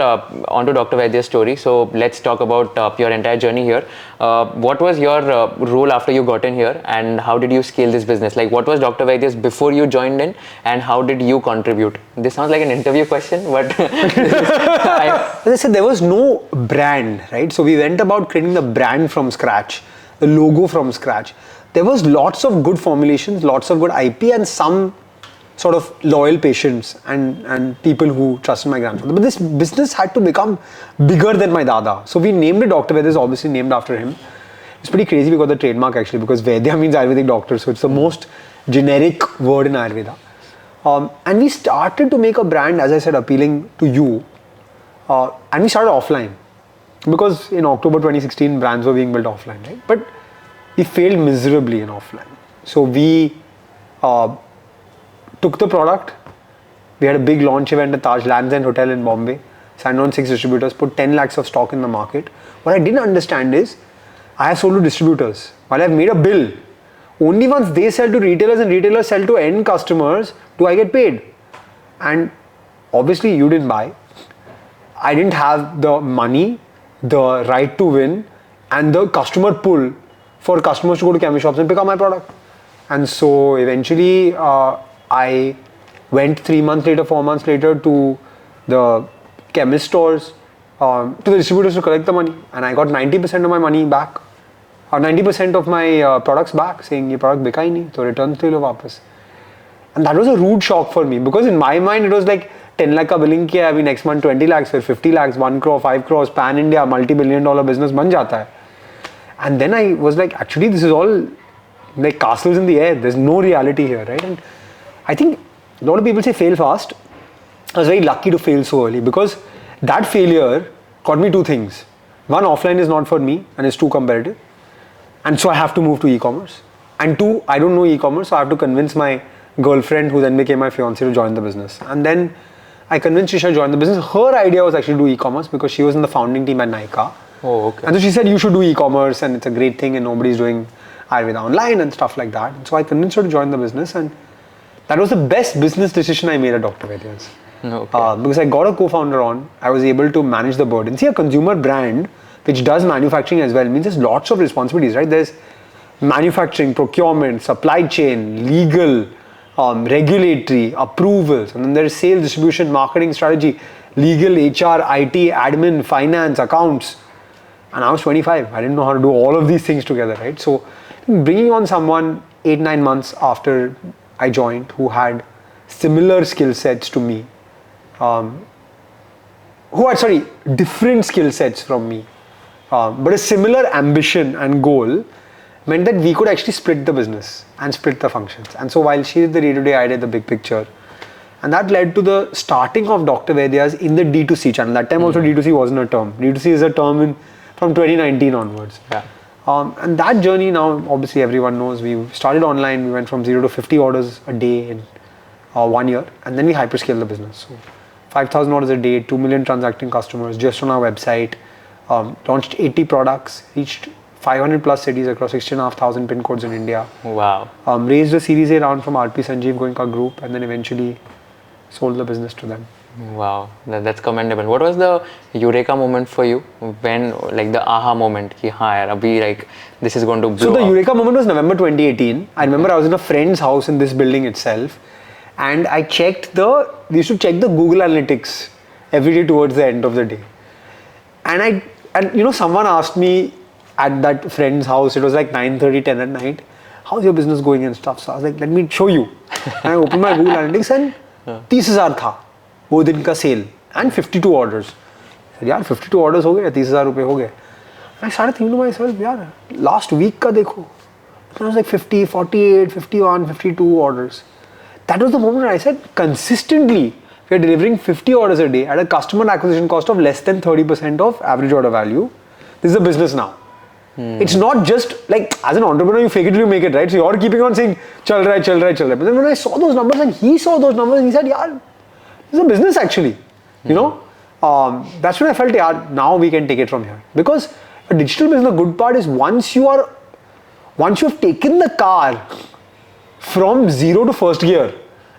on to Dr. Vaidya's story. So let's talk about your entire journey here. What was your role after you got in here, and how did you scale this business? Like, what was Dr. Vaidya's before you joined in, and how did you contribute? This sounds like an interview question, but as I said, there was no brand, right? So we went about creating the brand from scratch, the logo from scratch. There was lots of good formulations, lots of good IP, and some sort of loyal patients and people who trusted my grandfather. But this business had to become bigger than my dada. So we named it Dr. Vaidya, is obviously named after him. It's pretty crazy we got the trademark actually, because Vaidya means Ayurvedic doctor. So it's the most generic word in Ayurveda. And we started to make a brand, as I said, appealing to you. And we started offline. Because in October 2016, brands were being built offline, right? But we failed miserably in offline. So we took the product. We had a big launch event at Taj Lands End Hotel in Bombay. Signed on 6 distributors, put 10 lakhs of stock in the market. What I didn't understand is, I have sold to distributors. While I've made a bill, only once they sell to retailers and retailers sell to end customers do I get paid. And obviously you didn't buy. I didn't have the money, the right to win and the customer pull for customers to go to chemist shops and pick up my product. And so eventually I went 3 months later, 4 months later to the chemist stores, to the distributors to collect the money, and I got 90% of my money back, or 90% of my products back, saying ये product बिका ही नहीं, तो return ले लो वापस. And that was a rude shock for me, because in my mind it was like 10 lakh का billing किया है, अभी next month 20 lakhs, फिर 50 lakhs, 1 crore, 5 crores, pan India, multi-billion dollar business बन जाता है. And then I was like, actually this is all like castles in the air. There's no reality here, right? And I think a lot of people say fail fast. I was very lucky to fail so early, because that failure taught me 2 things. One, offline is not for me and it's too competitive, and so I have to move to e-commerce. And 2, I don't know e-commerce, so I have to convince my girlfriend, who then became my fiancée, to join the business. And then I convinced Shisha to join the business. Her idea was actually to do e-commerce, because she was in the founding team at Nykaa. Oh, okay. And so she said, you should do e-commerce, and it's a great thing, and nobody's doing Ayurveda online and stuff like that. And so I convinced her to join the business, and that was the best business decision I made at Dr. Vaidya's. Okay. Because I got a co-founder on, I was able to manage the burden. See, a consumer brand which does manufacturing as well means there's lots of responsibilities, right? There's manufacturing, procurement, supply chain, legal, regulatory, approvals, and then there's sales, distribution, marketing, strategy, legal, HR, IT, admin, finance, accounts. And I was 25. I didn't know how to do all of these things together, right? So bringing on someone 8-9 months after I joined, who had similar skill sets to me, different skill sets from me, but a similar ambition and goal, meant that we could actually split the business and split the functions. And so while she did the day-to-day, I did the big picture. And that led to the starting of Dr. Vaidya's in the D2C channel. That time also D2C wasn't a term. D2C is a term from 2019 onwards. Yeah. And that journey now, obviously everyone knows, we started online, we went from 0 to 50 orders a day in 1 year, and then we hyperscaled the business. So 5,000 orders a day, 2 million transacting customers just on our website, launched 80 products, reached 500 plus cities across 6,500 pin codes in India. Wow. Raised a Series A round from RP Sanjeev Goenka Group, and then eventually sold the business to them. Wow, that's commendable. What was the Eureka moment for you, when, like, the aha moment, ki haan yaar, abhi, like, this is going to blow So the up? Eureka moment was November 2018. I remember I was in a friend's house in this building itself, and I checked we used to check the Google Analytics every day towards the end of the day. And someone asked me at that friend's house, it was like 9:30, 10 at night, how's your business going and stuff. So I was like, let me show you. And I opened my Google Analytics and 30,000 था वो दिन का sale and 52 orders. I said, यार 52 orders हो गए, 30,000 रुपए हो गए. I started thinking to myself, यार last week का देखो. I was like 50, 48, 51, 52 orders. That was the moment I said, consistently, we are delivering 50 orders a day at a customer acquisition cost of less than 30% of average order value. This is a business now. It's not just like, as an entrepreneur, you fake it till you make it, right? So you're keeping on saying, chal raha hai. But then when I saw those numbers and he saw those numbers, he said, yaar, this is a business actually. You know, that's when I felt, yaar, now we can take it from here. Because a digital business, the good part is once you have taken the car from 0 to first gear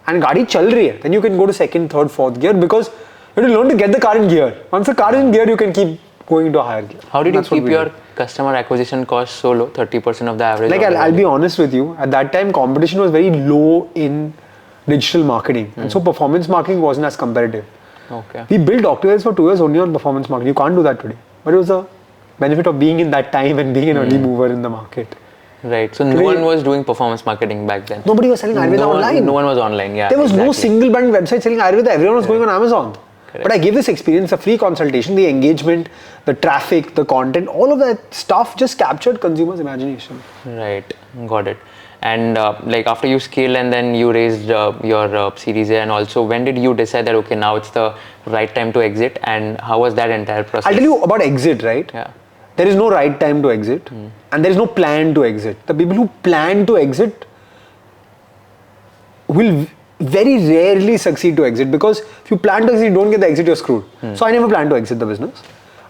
and gaadi chal rahi hai, then you can go to second, third, fourth gear, because you have to learn to get the car in gear. Once the car is in gear, you can keep going into a higher gear. How did you keep your customer acquisition cost so low, 30% of the average? Like, I'll be honest with you, at that time competition was very low in digital marketing, and so performance marketing wasn't as competitive. Okay. We built Dr. Vaidya's for 2 years only on performance marketing. You can't do that today, but it was a benefit of being in that time and being an early mover in the market. Right. So no one was doing performance marketing back then. Nobody was selling Ayurveda online. No one was online. Yeah. There was no exactly. single brand website selling Ayurveda. Everyone was going on Amazon. Correct. But I gave this experience a free consultation. The engagement, the traffic, the content, all of that stuff just captured consumers' imagination. Right. Got it. And like, after you scaled and then you raised your Series A, and also when did you decide that, okay, now it's the right time to exit, and how was that entire process? I'll tell you about exit, right? Yeah. There is no right time to exit, and there is no plan to exit. The people who plan to exit will very rarely succeed to exit, because if you plan to exit, you don't get the exit, you're screwed. So I never planned to exit the business.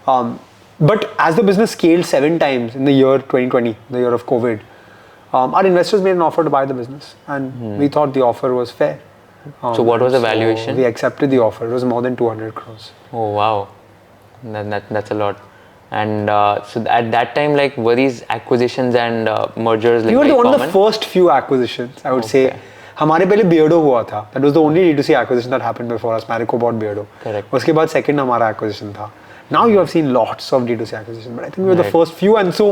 But as the business scaled 7 times in the year 2020, the year of COVID, our investors made an offer to buy the business, and we thought the offer was fair. So what was the valuation? We accepted the offer. It was more than 200 crores. Oh wow, that's a lot. And so at that time, like, were these acquisitions and mergers like We were very one of common? the first few acquisitions, I would say. Okay. हमारे पहले Beardo हुआ था. That was the only D2C acquisition that happened before us. Marico bought Beardo. Correct. उसके बाद second हमारा acquisition था. Now you have seen lots of D2C acquisitions, but I think we were the Right. first few, and so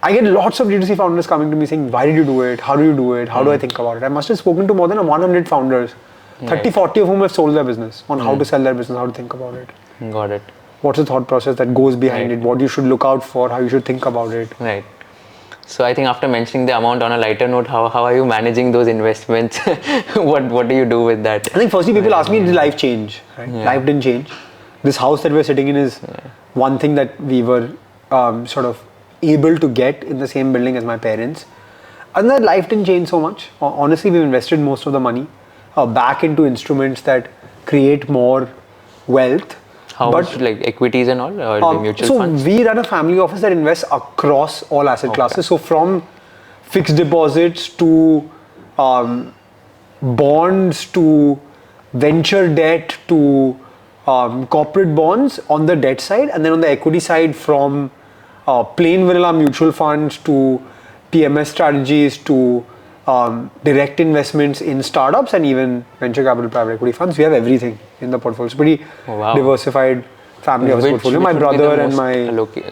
I get lots of D2C founders coming to me saying, why did you do it? How do you do it? How do I think about it? I must have spoken to more than 100 founders, 30, 40 of whom have sold their business, on how to sell their business, how to think about it. Got it. What's the thought process that goes behind Right. it? What you should look out for, how you should think about it. Right. So I think after mentioning the amount on a lighter note, how are you managing those investments? what do you do with that? I think firstly people ask me, did life change? Right? Yeah. Life didn't change. This house that we're sitting in is one thing that we were sort of able to get in the same building as my parents. And that life didn't change so much. Honestly, we've invested most of the money back into instruments that create more wealth. How much, like equities and all, or the mutual so funds? we run a family office that invests across all asset classes. So from fixed deposits to bonds to venture debt to corporate bonds on the debt side, and then on the equity side from plain vanilla mutual funds to PMS strategies to direct investments in startups and even venture capital private equity funds. We have everything in the portfolio. It's pretty diversified family office portfolio. My brother and my...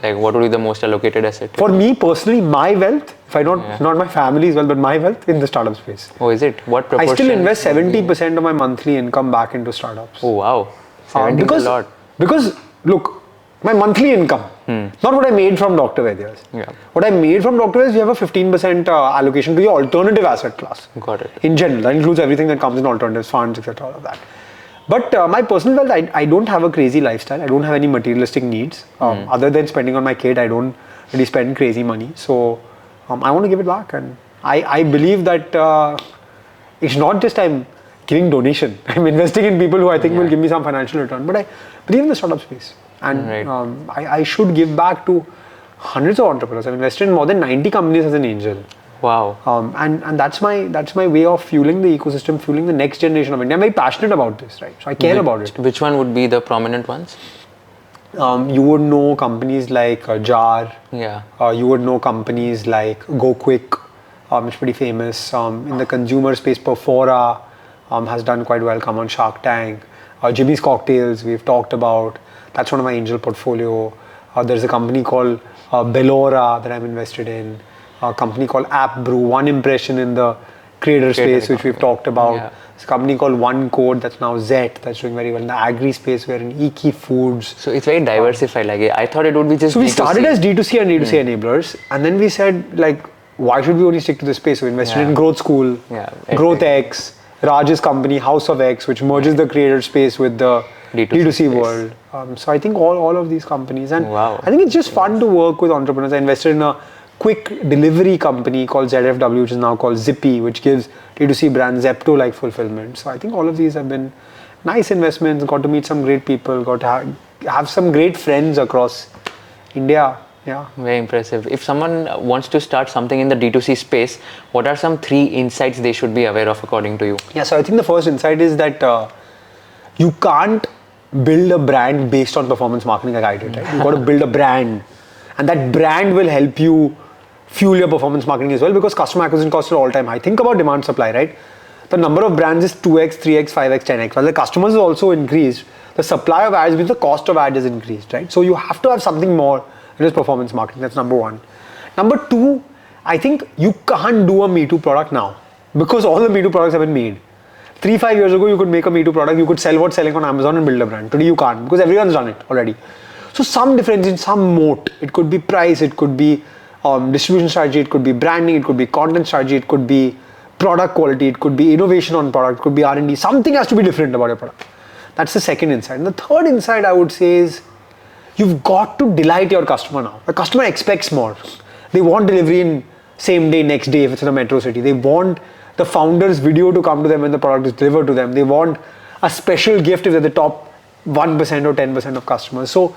like, what would be the most allocated asset? For me personally, my wealth, if I not my family's wealth, but my wealth in the startup space. Oh, is it? What proportion? I still invest 70% of my monthly income back into startups. Oh, wow. 70 is a lot. Because, look, my monthly income, not what I made from Dr. Vaidya's. Yeah. What I made from Dr. Vaidya's, we have a 15% allocation to your alternative asset class. Got it. In general, that includes everything that comes in alternatives, funds, etc. All of that. But my personal wealth, I don't have a crazy lifestyle. I don't have any materialistic needs. Other than spending on my kid, I don't really spend crazy money. So I want to give it back. And I believe that it's not just I'm giving donation. I'm investing in people who I think will give me some financial return. But I believe in the startup space. And I should give back to hundreds of entrepreneurs. I've invested in more than 90 companies as an angel. Wow. And that's my way of fueling the ecosystem, fueling the next generation of India. I'm very passionate about this, right? So I care about it. Which one would be the prominent ones? You would know companies like Jar. Yeah. You would know companies like KwK, which is pretty famous. In the consumer space, Perfora has done quite well, come on Shark Tank. Jimmy's Cocktails, we've talked about. That's one of my angel portfolio. There's a company called Bellora that I'm invested in. A company called App Brew, One Impression in the creator space, which we've talked about. Yeah. There's a company called One Code that's now Zet, that's doing very well. In the agri space, we're in Iki Foods. So it's very diversified. Like, I thought it would be just So we D2C. started as D2C and D2C enablers, and then we said, like, why should we only stick to this space? So we invested in Growth School, Growth X, Raj's company, House of X, which merges the creator space with the D2C world. So I think all of these companies, and I think it's just fun to work with entrepreneurs. I invested in a quick delivery company called ZFW, which is now called Zippy, which gives D2C brands Zepto-like fulfillment. So I think all of these have been nice investments, got to meet some great people, got to have some great friends across India. Yeah. Very impressive. If someone wants to start something in the D2C space, what are some 3 insights they should be aware of according to you? Yeah, so I think the first insight is that you can't build a brand based on performance marketing like I did, right? You've got to build a brand, and that brand will help you fuel your performance marketing as well, because customer acquisition costs are all time high. Think about demand supply, right? The number of brands is 2x, 3x, 5x, 10x. While the customers have also increased, the supply of ads means the cost of ad is increased, right? So you have to have something more than just performance marketing. That's number one. Number two, I think you can't do a Me Too product now because all the Me Too products have been made. 3-5 years ago, you could make a Me Too product, you could sell what's selling on Amazon and build a brand. Today you can't because everyone's done it already. So some difference in some moat. It could be price, it could be distribution strategy, it could be branding, it could be content strategy, it could be product quality, it could be innovation on product, it could be R&D. Something has to be different about your product. That's the second insight. And the third insight I would say is you've got to delight your customer now. The customer expects more. They want delivery in same day, next day if it's in a metro city. They want the founder's video to come to them when the product is delivered to them. They want a special gift if they're the top 1% or 10% of customers. So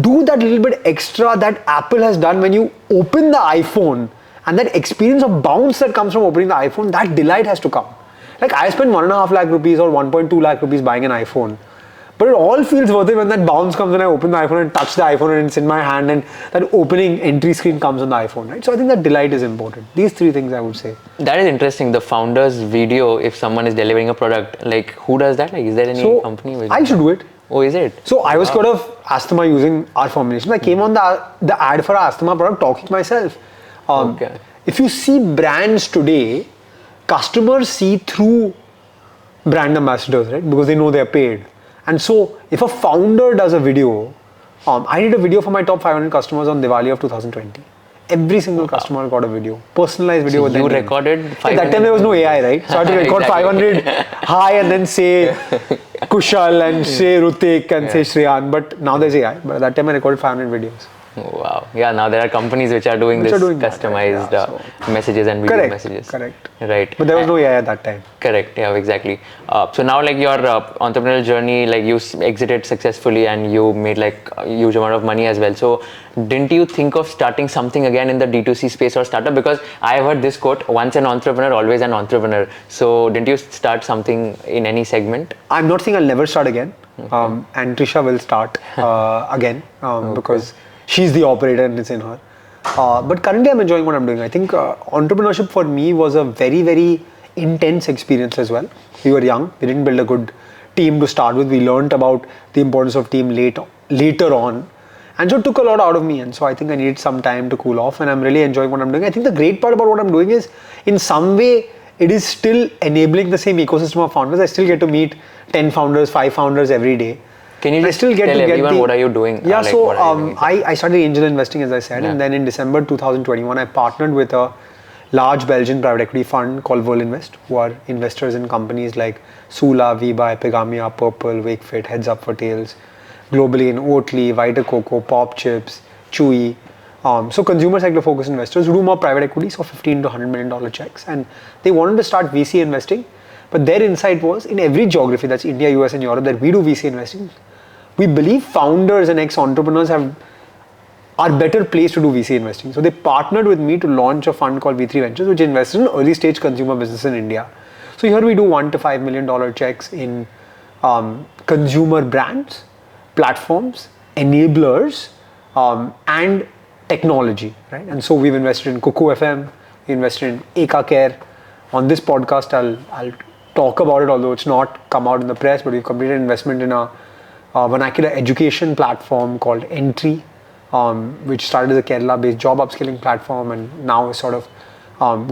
do that little bit extra that Apple has done when you open the iPhone, and that experience of bounce that comes from opening the iPhone, that delight has to come. Like I spent 1.5 lakh rupees or 1.2 lakh rupees buying an iPhone, But it all feels worth it when that bounce comes and I open the iPhone and touch the iPhone and it's in my hand and that opening entry screen comes on the iPhone, right? So I think that delight is important. These three things I would say. That is interesting. The founder's video, if someone is delivering a product, like who does that? Like, is there any company? Which I should do it. Oh, is it? So I was scared of asthma using our formulation. I came on the ad for our asthma product talking myself. Okay. If you see brands today, customers see through brand ambassadors, right? Because they know they're paid. And so if a founder does a video, I did a video for my top 500 customers on Diwali of 2020. Every single customer got a video, personalized video. So with you their name. recorded 500? At that time there was no AI, right? So I had to record 500 hi and then say Kushal and say Rutik and say Shreyan. But now there's AI. But at that time I recorded 500 videos. Wow. Yeah, now there are companies which are doing customized messages and video messages. Correct. Right. But there was no AI at that time. Correct. Yeah, exactly. So now like your entrepreneurial journey, like you exited successfully and you made like a huge amount of money as well. So didn't you think of starting something again in the D2C space or startup? Because I have heard this quote, once an entrepreneur, always an entrepreneur. So didn't you start something in any segment? I'm not saying I'll never start again. And Trisha will start again because she's the operator and it's in her. But currently I'm enjoying what I'm doing. I think entrepreneurship for me was a very, very intense experience as well. We were young. We didn't build a good team to start with. We learned about the importance of team later on. And so it took a lot out of me. And so I think I needed some time to cool off and I'm really enjoying what I'm doing. I think the great part about what I'm doing is in some way, it is still enabling the same ecosystem of founders. I still get to meet 10 founders, 5 founders every day. Can you just tell everyone what are you doing? Yeah, so I started angel investing as I said, and then in December 2021 I partnered with a large Belgian private equity fund called Invest, who are investors in companies like Sula, Viba, Epigamia, Purple, Wakefit, Heads Up for Tails, globally in Oatly, Vita Coco, Pop Chips, Chewy. So consumer sector focused investors who do more private equity, so $15 to $100 million checks, and they wanted to start VC investing, but their insight was in every geography, that's India, US and Europe, that we do VC investing, we believe founders and ex-entrepreneurs are better placed to do VC investing. So they partnered with me to launch a fund called V3 Ventures, which invests in early stage consumer business in India. So here we do $1 to $5 million checks in consumer brands, platforms, enablers, and technology, right? And so we've invested in KwK FM, we invested in Ayurveda. On this podcast, I'll talk about it, although it's not come out in the press, but we've completed investment in a vernacular education platform called Entry, which started as a Kerala-based job upskilling platform and now is sort of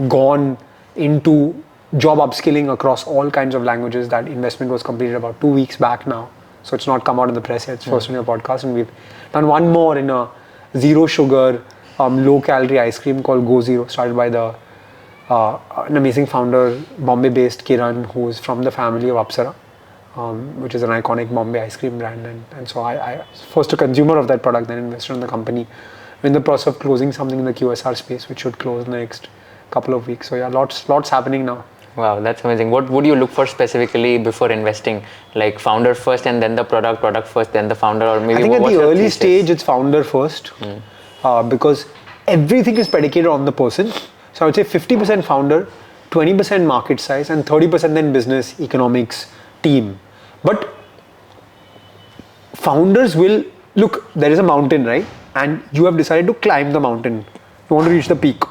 gone into job upskilling across all kinds of languages. That investment was completed about 2 weeks back now. So it's not come out in the press yet, it's first on your podcast. And we've done one more in a zero sugar, low calorie ice cream called Go Zero, started by an amazing founder, Bombay-based Kiran, who is from the family of Apsara. Which is an iconic Bombay ice cream brand, and so I first a consumer of that product, then invested in the company. We're in the process of closing something in the QSR space, which should close in the next couple of weeks. So yeah, lots happening now. Wow, that's amazing. What would you look for specifically before investing? Like founder first and then the product first, then the founder, or maybe? I think at the early stage, it's founder first, because everything is predicated on the person. So I would say 50% founder, 20% market size, and 30% then business, economics, team. But founders will look, there is a mountain, right? And you have decided to climb the mountain. You want to reach the peak.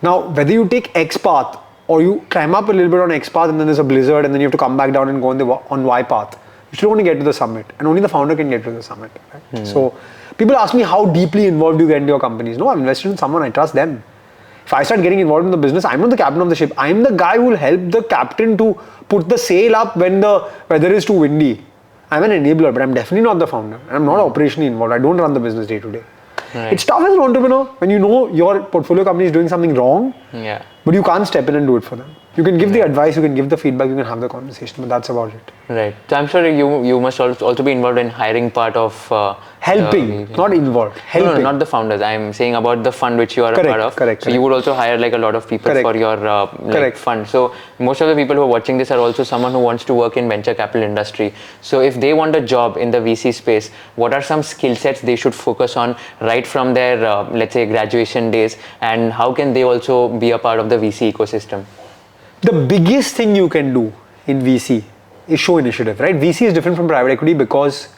Now, whether you take X path or you climb up a little bit on X path and then there's a blizzard and then you have to come back down and go on Y path, you still want to get to the summit, and only the founder can get to the summit. Right? So people ask me, how deeply involved do you get into your companies? No, I'm invested in someone, I trust them. If I start getting involved in the business, I'm not the captain of the ship. I'm the guy who will help the captain to put the sail up when the weather is too windy. I'm an enabler, but I'm definitely not the founder. I'm not operationally involved. I don't run the business day to day. Right. It's tough as an entrepreneur when you know your portfolio company is doing something wrong, but you can't step in and do it for them. You can give the advice, you can give the feedback, you can have the conversation, but that's about it. Right. So I'm sure you must also be involved in hiring part of helping, not involved. Helping. No, not the founders. I'm saying about the fund which you are a part of. Correct. So you would also hire like a lot of people for your fund. So most of the people who are watching this are also someone who wants to work in venture capital industry. So if they want a job in the VC space, what are some skill sets they should focus on right from their let's say graduation days, and how can they also be a part of the VC ecosystem? The biggest thing you can do in VC is show initiative, right? VC is different from private equity because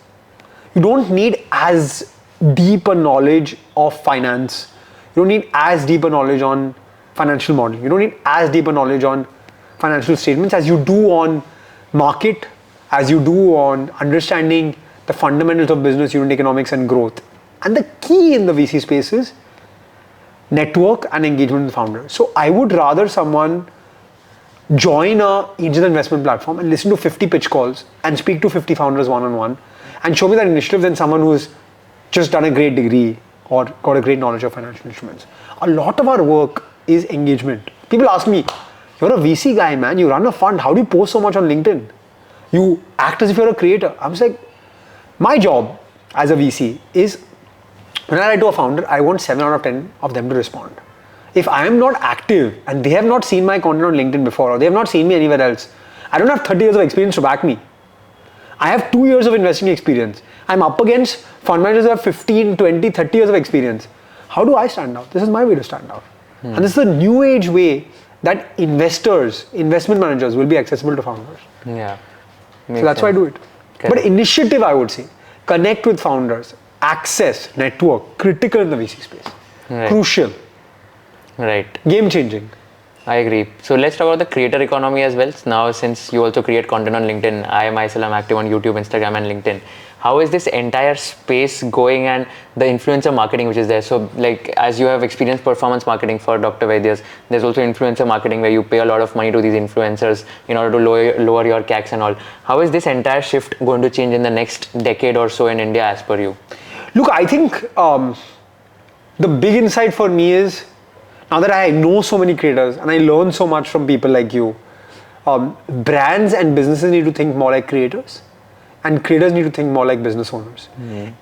you don't need as deep a knowledge of finance. You don't need as deep a knowledge on financial modeling. You don't need as deep a knowledge on financial statements as you do on market, as you do on understanding the fundamentals of business, unit economics and growth. And the key in the VC space is network and engagement with founders. So I would rather someone join a angel investment platform and listen to 50 pitch calls and speak to 50 founders one-on-one and show me that initiative than someone who's just done a great degree or got a great knowledge of financial instruments. A lot of our work is engagement. People ask me, you're a VC guy, man, you run a fund, how do you post so much on LinkedIn? You act as if you're a creator. I'm just like, my job as a VC is, when I write to a founder, I want 7 out of 10 of them to respond. If I am not active and they have not seen my content on LinkedIn before or they have not seen me anywhere else, I don't have 30 years of experience to back me. I have 2 years of investing experience. I'm up against fund managers who have 15, 20, 30 years of experience. How do I stand out? This is my way to stand out. And this is a new age way that investors, investment managers will be accessible to founders. Yeah. So that's why I do it. Okay. But initiative, I would say, connect with founders, access, network, critical in the VC space. Right. Crucial. Right. Game changing. I agree. So let's talk about the creator economy as well. Now, since you also create content on LinkedIn, I myself am active on YouTube, Instagram and LinkedIn. How is this entire space going and the influencer marketing which is there? So like, as you have experienced performance marketing for Dr. Vaidya's, there's also influencer marketing where you pay a lot of money to these influencers in order to lower your CACs and all. How is this entire shift going to change in the next decade or so in India as per you? Look, I think the big insight for me is, now that I know so many creators and I learn so much from people like you, brands and businesses need to think more like creators and creators need to think more like business owners.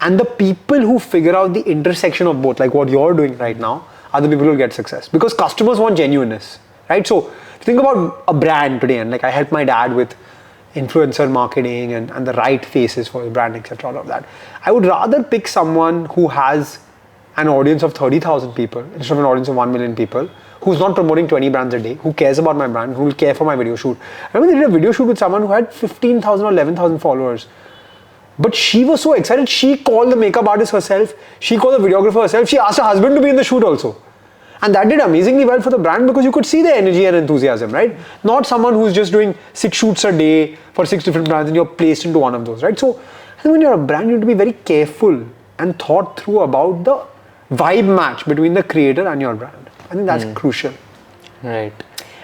And the people who figure out the intersection of both, like what you're doing right now, are the people who get success because customers want genuineness, right? So think about a brand today, and like I help my dad with influencer marketing and the right faces for his brand, etc. All of that. I would rather pick someone who has an audience of 30,000 people instead of an audience of 1 million people, who's not promoting 20 brands a day, who cares about my brand, who will care for my video shoot. I remember they did a video shoot with someone who had 15,000 or 11,000 followers. But she was so excited, she called the makeup artist herself, she called the videographer herself, she asked her husband to be in the shoot also. And that did amazingly well for the brand because you could see the energy and enthusiasm, right? Not someone who's just doing 6 shoots a day for 6 different brands and you're placed into one of those, right? So I think when you're a brand, you need to be very careful and thought through about the vibe match between the creator and your brand. I think that's crucial. Right.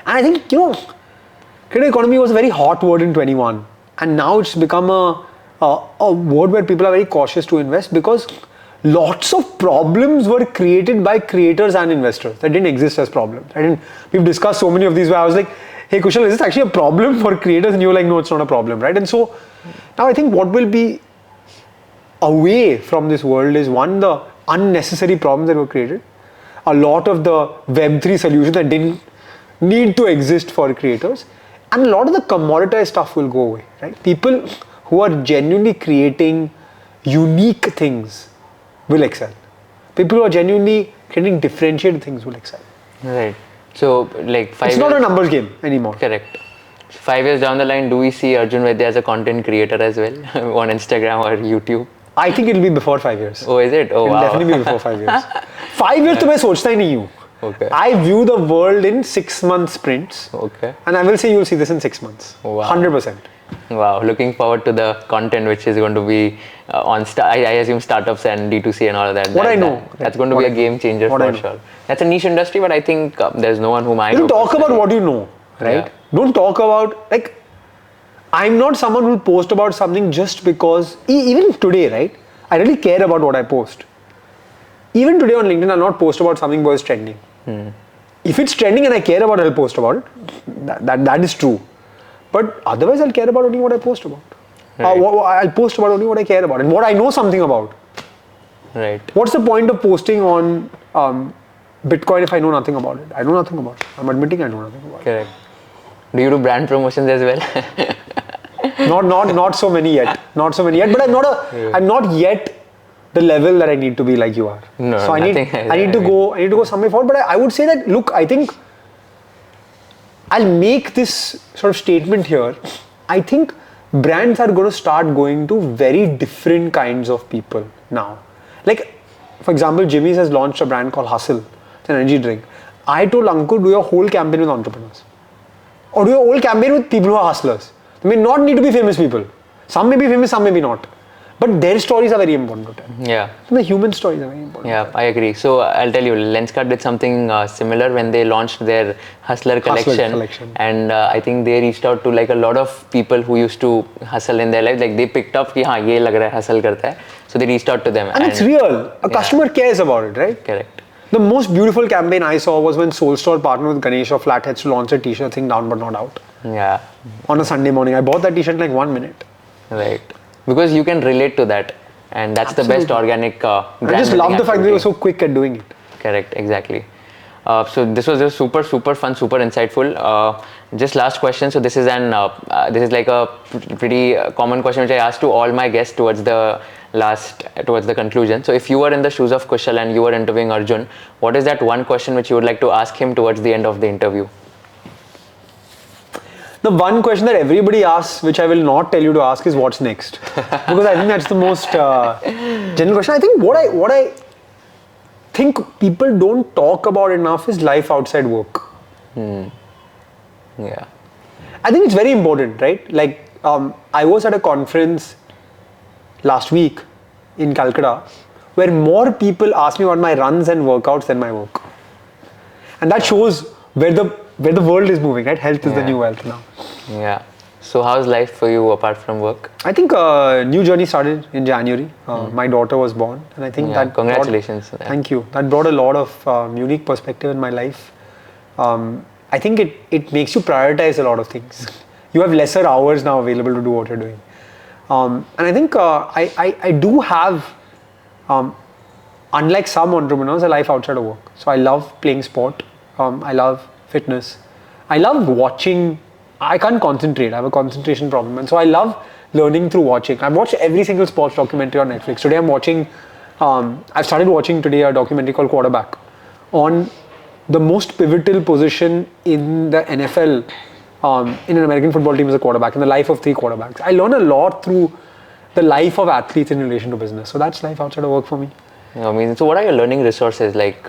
And I think, creator economy was a very hot word in 21. And now it's become a word where people are very cautious to invest because lots of problems were created by creators and investors that didn't exist as problems. We've discussed so many of these where I was like, hey Kushal, is this actually a problem for creators? And you were like, no, it's not a problem, right? And so now I think what will be away from this world is one, the unnecessary problems that were created. A lot of the Web3 solutions that didn't need to exist for creators. And a lot of the commoditized stuff will go away, right? People who are genuinely creating unique things will excel. People who are genuinely creating differentiated things will excel. Right. So like 5 It's not a numbers game anymore. Correct. 5 years down the line, do we see Arjun Vaidya as a content creator as well on Instagram or YouTube? I think it'll be before 5 years. Oh, is it? Oh, It'll wow. definitely be before 5 years. 5 years to मैं सोचता ही नहीं हूँ. Okay. I view the world in 6-month sprints. Okay. And I will say you'll see this in 6 months. Wow. 100%. Wow. Looking forward to the content which is going to be I assume startups and D2C and all of that. What I know. That's going to be a game changer for sure. That's a niche industry, but I think there's no one whom I know. Don't talk about what you know, right? Yeah. Don't talk about, like, I'm not someone who'll post about something just because, even today, right? I really care about what I post. Even today on LinkedIn, I'll not post about something because it's trending. If it's trending and I care about it, I'll post about it. That is true. But otherwise, I'll care about only what I post about. Right. I'll post about only what I care about and what I know something about. Right. What's the point of posting on Bitcoin if I know nothing about it? I know nothing about it. I'm admitting I know nothing about Correct. Do you do brand promotions as well? Not so many yet. Not so many yet. But I'm not yet the level that I need to be like you are. No, so I need to go somewhere forward. But I would say that, look, I think I'll make this sort of statement here. I think brands are going to start going to very different kinds of people now. Like, for example, Jimmy's has launched a brand called Hustle. It's an energy drink. I told Ankur, do your whole campaign with entrepreneurs. Or do your whole campaign with people who are hustlers. They may not need to be famous people. Some may be famous, some may be not. But their stories are very important to tell. Yeah. The human stories are very important. Yeah, I agree. So I'll tell you, Lenskart did something similar when they launched their Hustler collection. And I think they reached out to like a lot of people who used to hustle in their life. Like they picked up कि हाँ ये लग रहा है hustle करता है. So they reached out to them. And it's real. A customer cares about it, right? Correct. The most beautiful campaign I saw was when Soul Store partnered with Ganesh of Flatheads to launch a t-shirt thing, Down But Not Out. Yeah. On a Sunday morning. I bought that t-shirt in like 1 minute. Right. Because you can relate to that. And that's the best organic brand. I just love the fact that they were so quick at doing it. Correct, exactly. So this was just super fun, super insightful. Just last question. So this is like a pretty common question which I ask to all my guests towards the conclusion. So if you were in the shoes of Kushal and you were interviewing Arjun, what is that one question which you would like to ask him towards the end of the interview? The one question that everybody asks, which I will not tell you to ask, is what's next? Because I think that's the most general question. I think what I think people don't talk about enough is life outside work. Yeah. I think it's very important, right? Like I was at a conference last week in Calcutta where more people asked me about my runs and workouts than my work. And that shows where the world is moving, right? Health is the new wealth now. Yeah. So how's life for you apart from work? I think a new journey started in January. My daughter was born, and I think that congratulations. Thank you. That brought a lot of unique perspective in my life. I think it makes you prioritize a lot of things. You have lesser hours now available to do what you're doing. And I think I do have, unlike some entrepreneurs, a life outside of work. So I love playing sport. I love fitness. I love watching. I can't concentrate. I have a concentration problem. And so I love learning through watching. I've watched every single sports documentary on Netflix. Today I'm watching, I've started watching today a documentary called Quarterback on the most pivotal position in the NFL, in an American football team as a quarterback, in the life of 3 quarterbacks. I learn a lot through the life of athletes in relation to business. So that's life outside of work for me. I mean, so what are your learning resources, like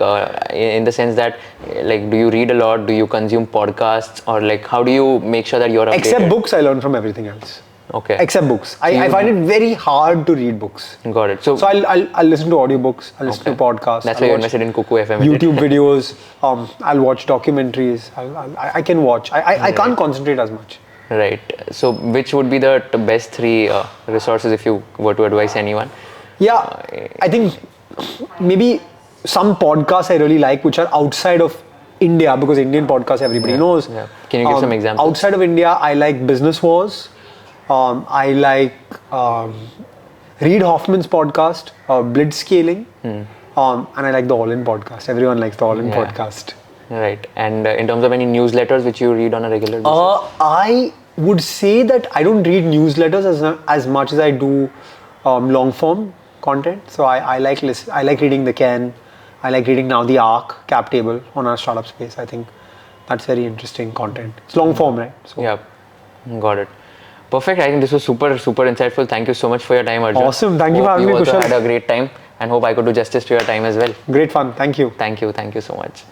in the sense that, like, do you read a lot, do you consume podcasts, or like how do you make sure that you're updated? Except books, I learn from everything else. Okay. Except books. I find it very hard to read books. Got it. So I'll listen to audiobooks, I'll listen to podcasts. That's why you invested in KwK FM. YouTube videos, I'll watch documentaries, I can watch. I can't concentrate as much. Right. So which would be the best 3 resources if you were to advise anyone? Yeah, I think maybe some podcasts I really like which are outside of India, because Indian podcasts everybody knows. Yeah. Can you give some examples? Outside of India, I like Business Wars. I like Reid Hoffman's podcast, Blitzscaling. And I like the All In podcast. Everyone likes the All In podcast. Right. And in terms of any newsletters which you read on a regular basis? I would say that I don't read newsletters as much as I do long form content. So I like reading the Ken. I like reading now the Arc cap table on our startup space. I think that's very interesting content. It's long form, right? So. Yeah, got it. Perfect. I think this was super insightful. Thank you so much for your time, Arjun. Awesome. Thank you for having me, Kushal. Kushal. Had a great time, and hope I could do justice to your time as well. Great fun. Thank you. Thank you so much.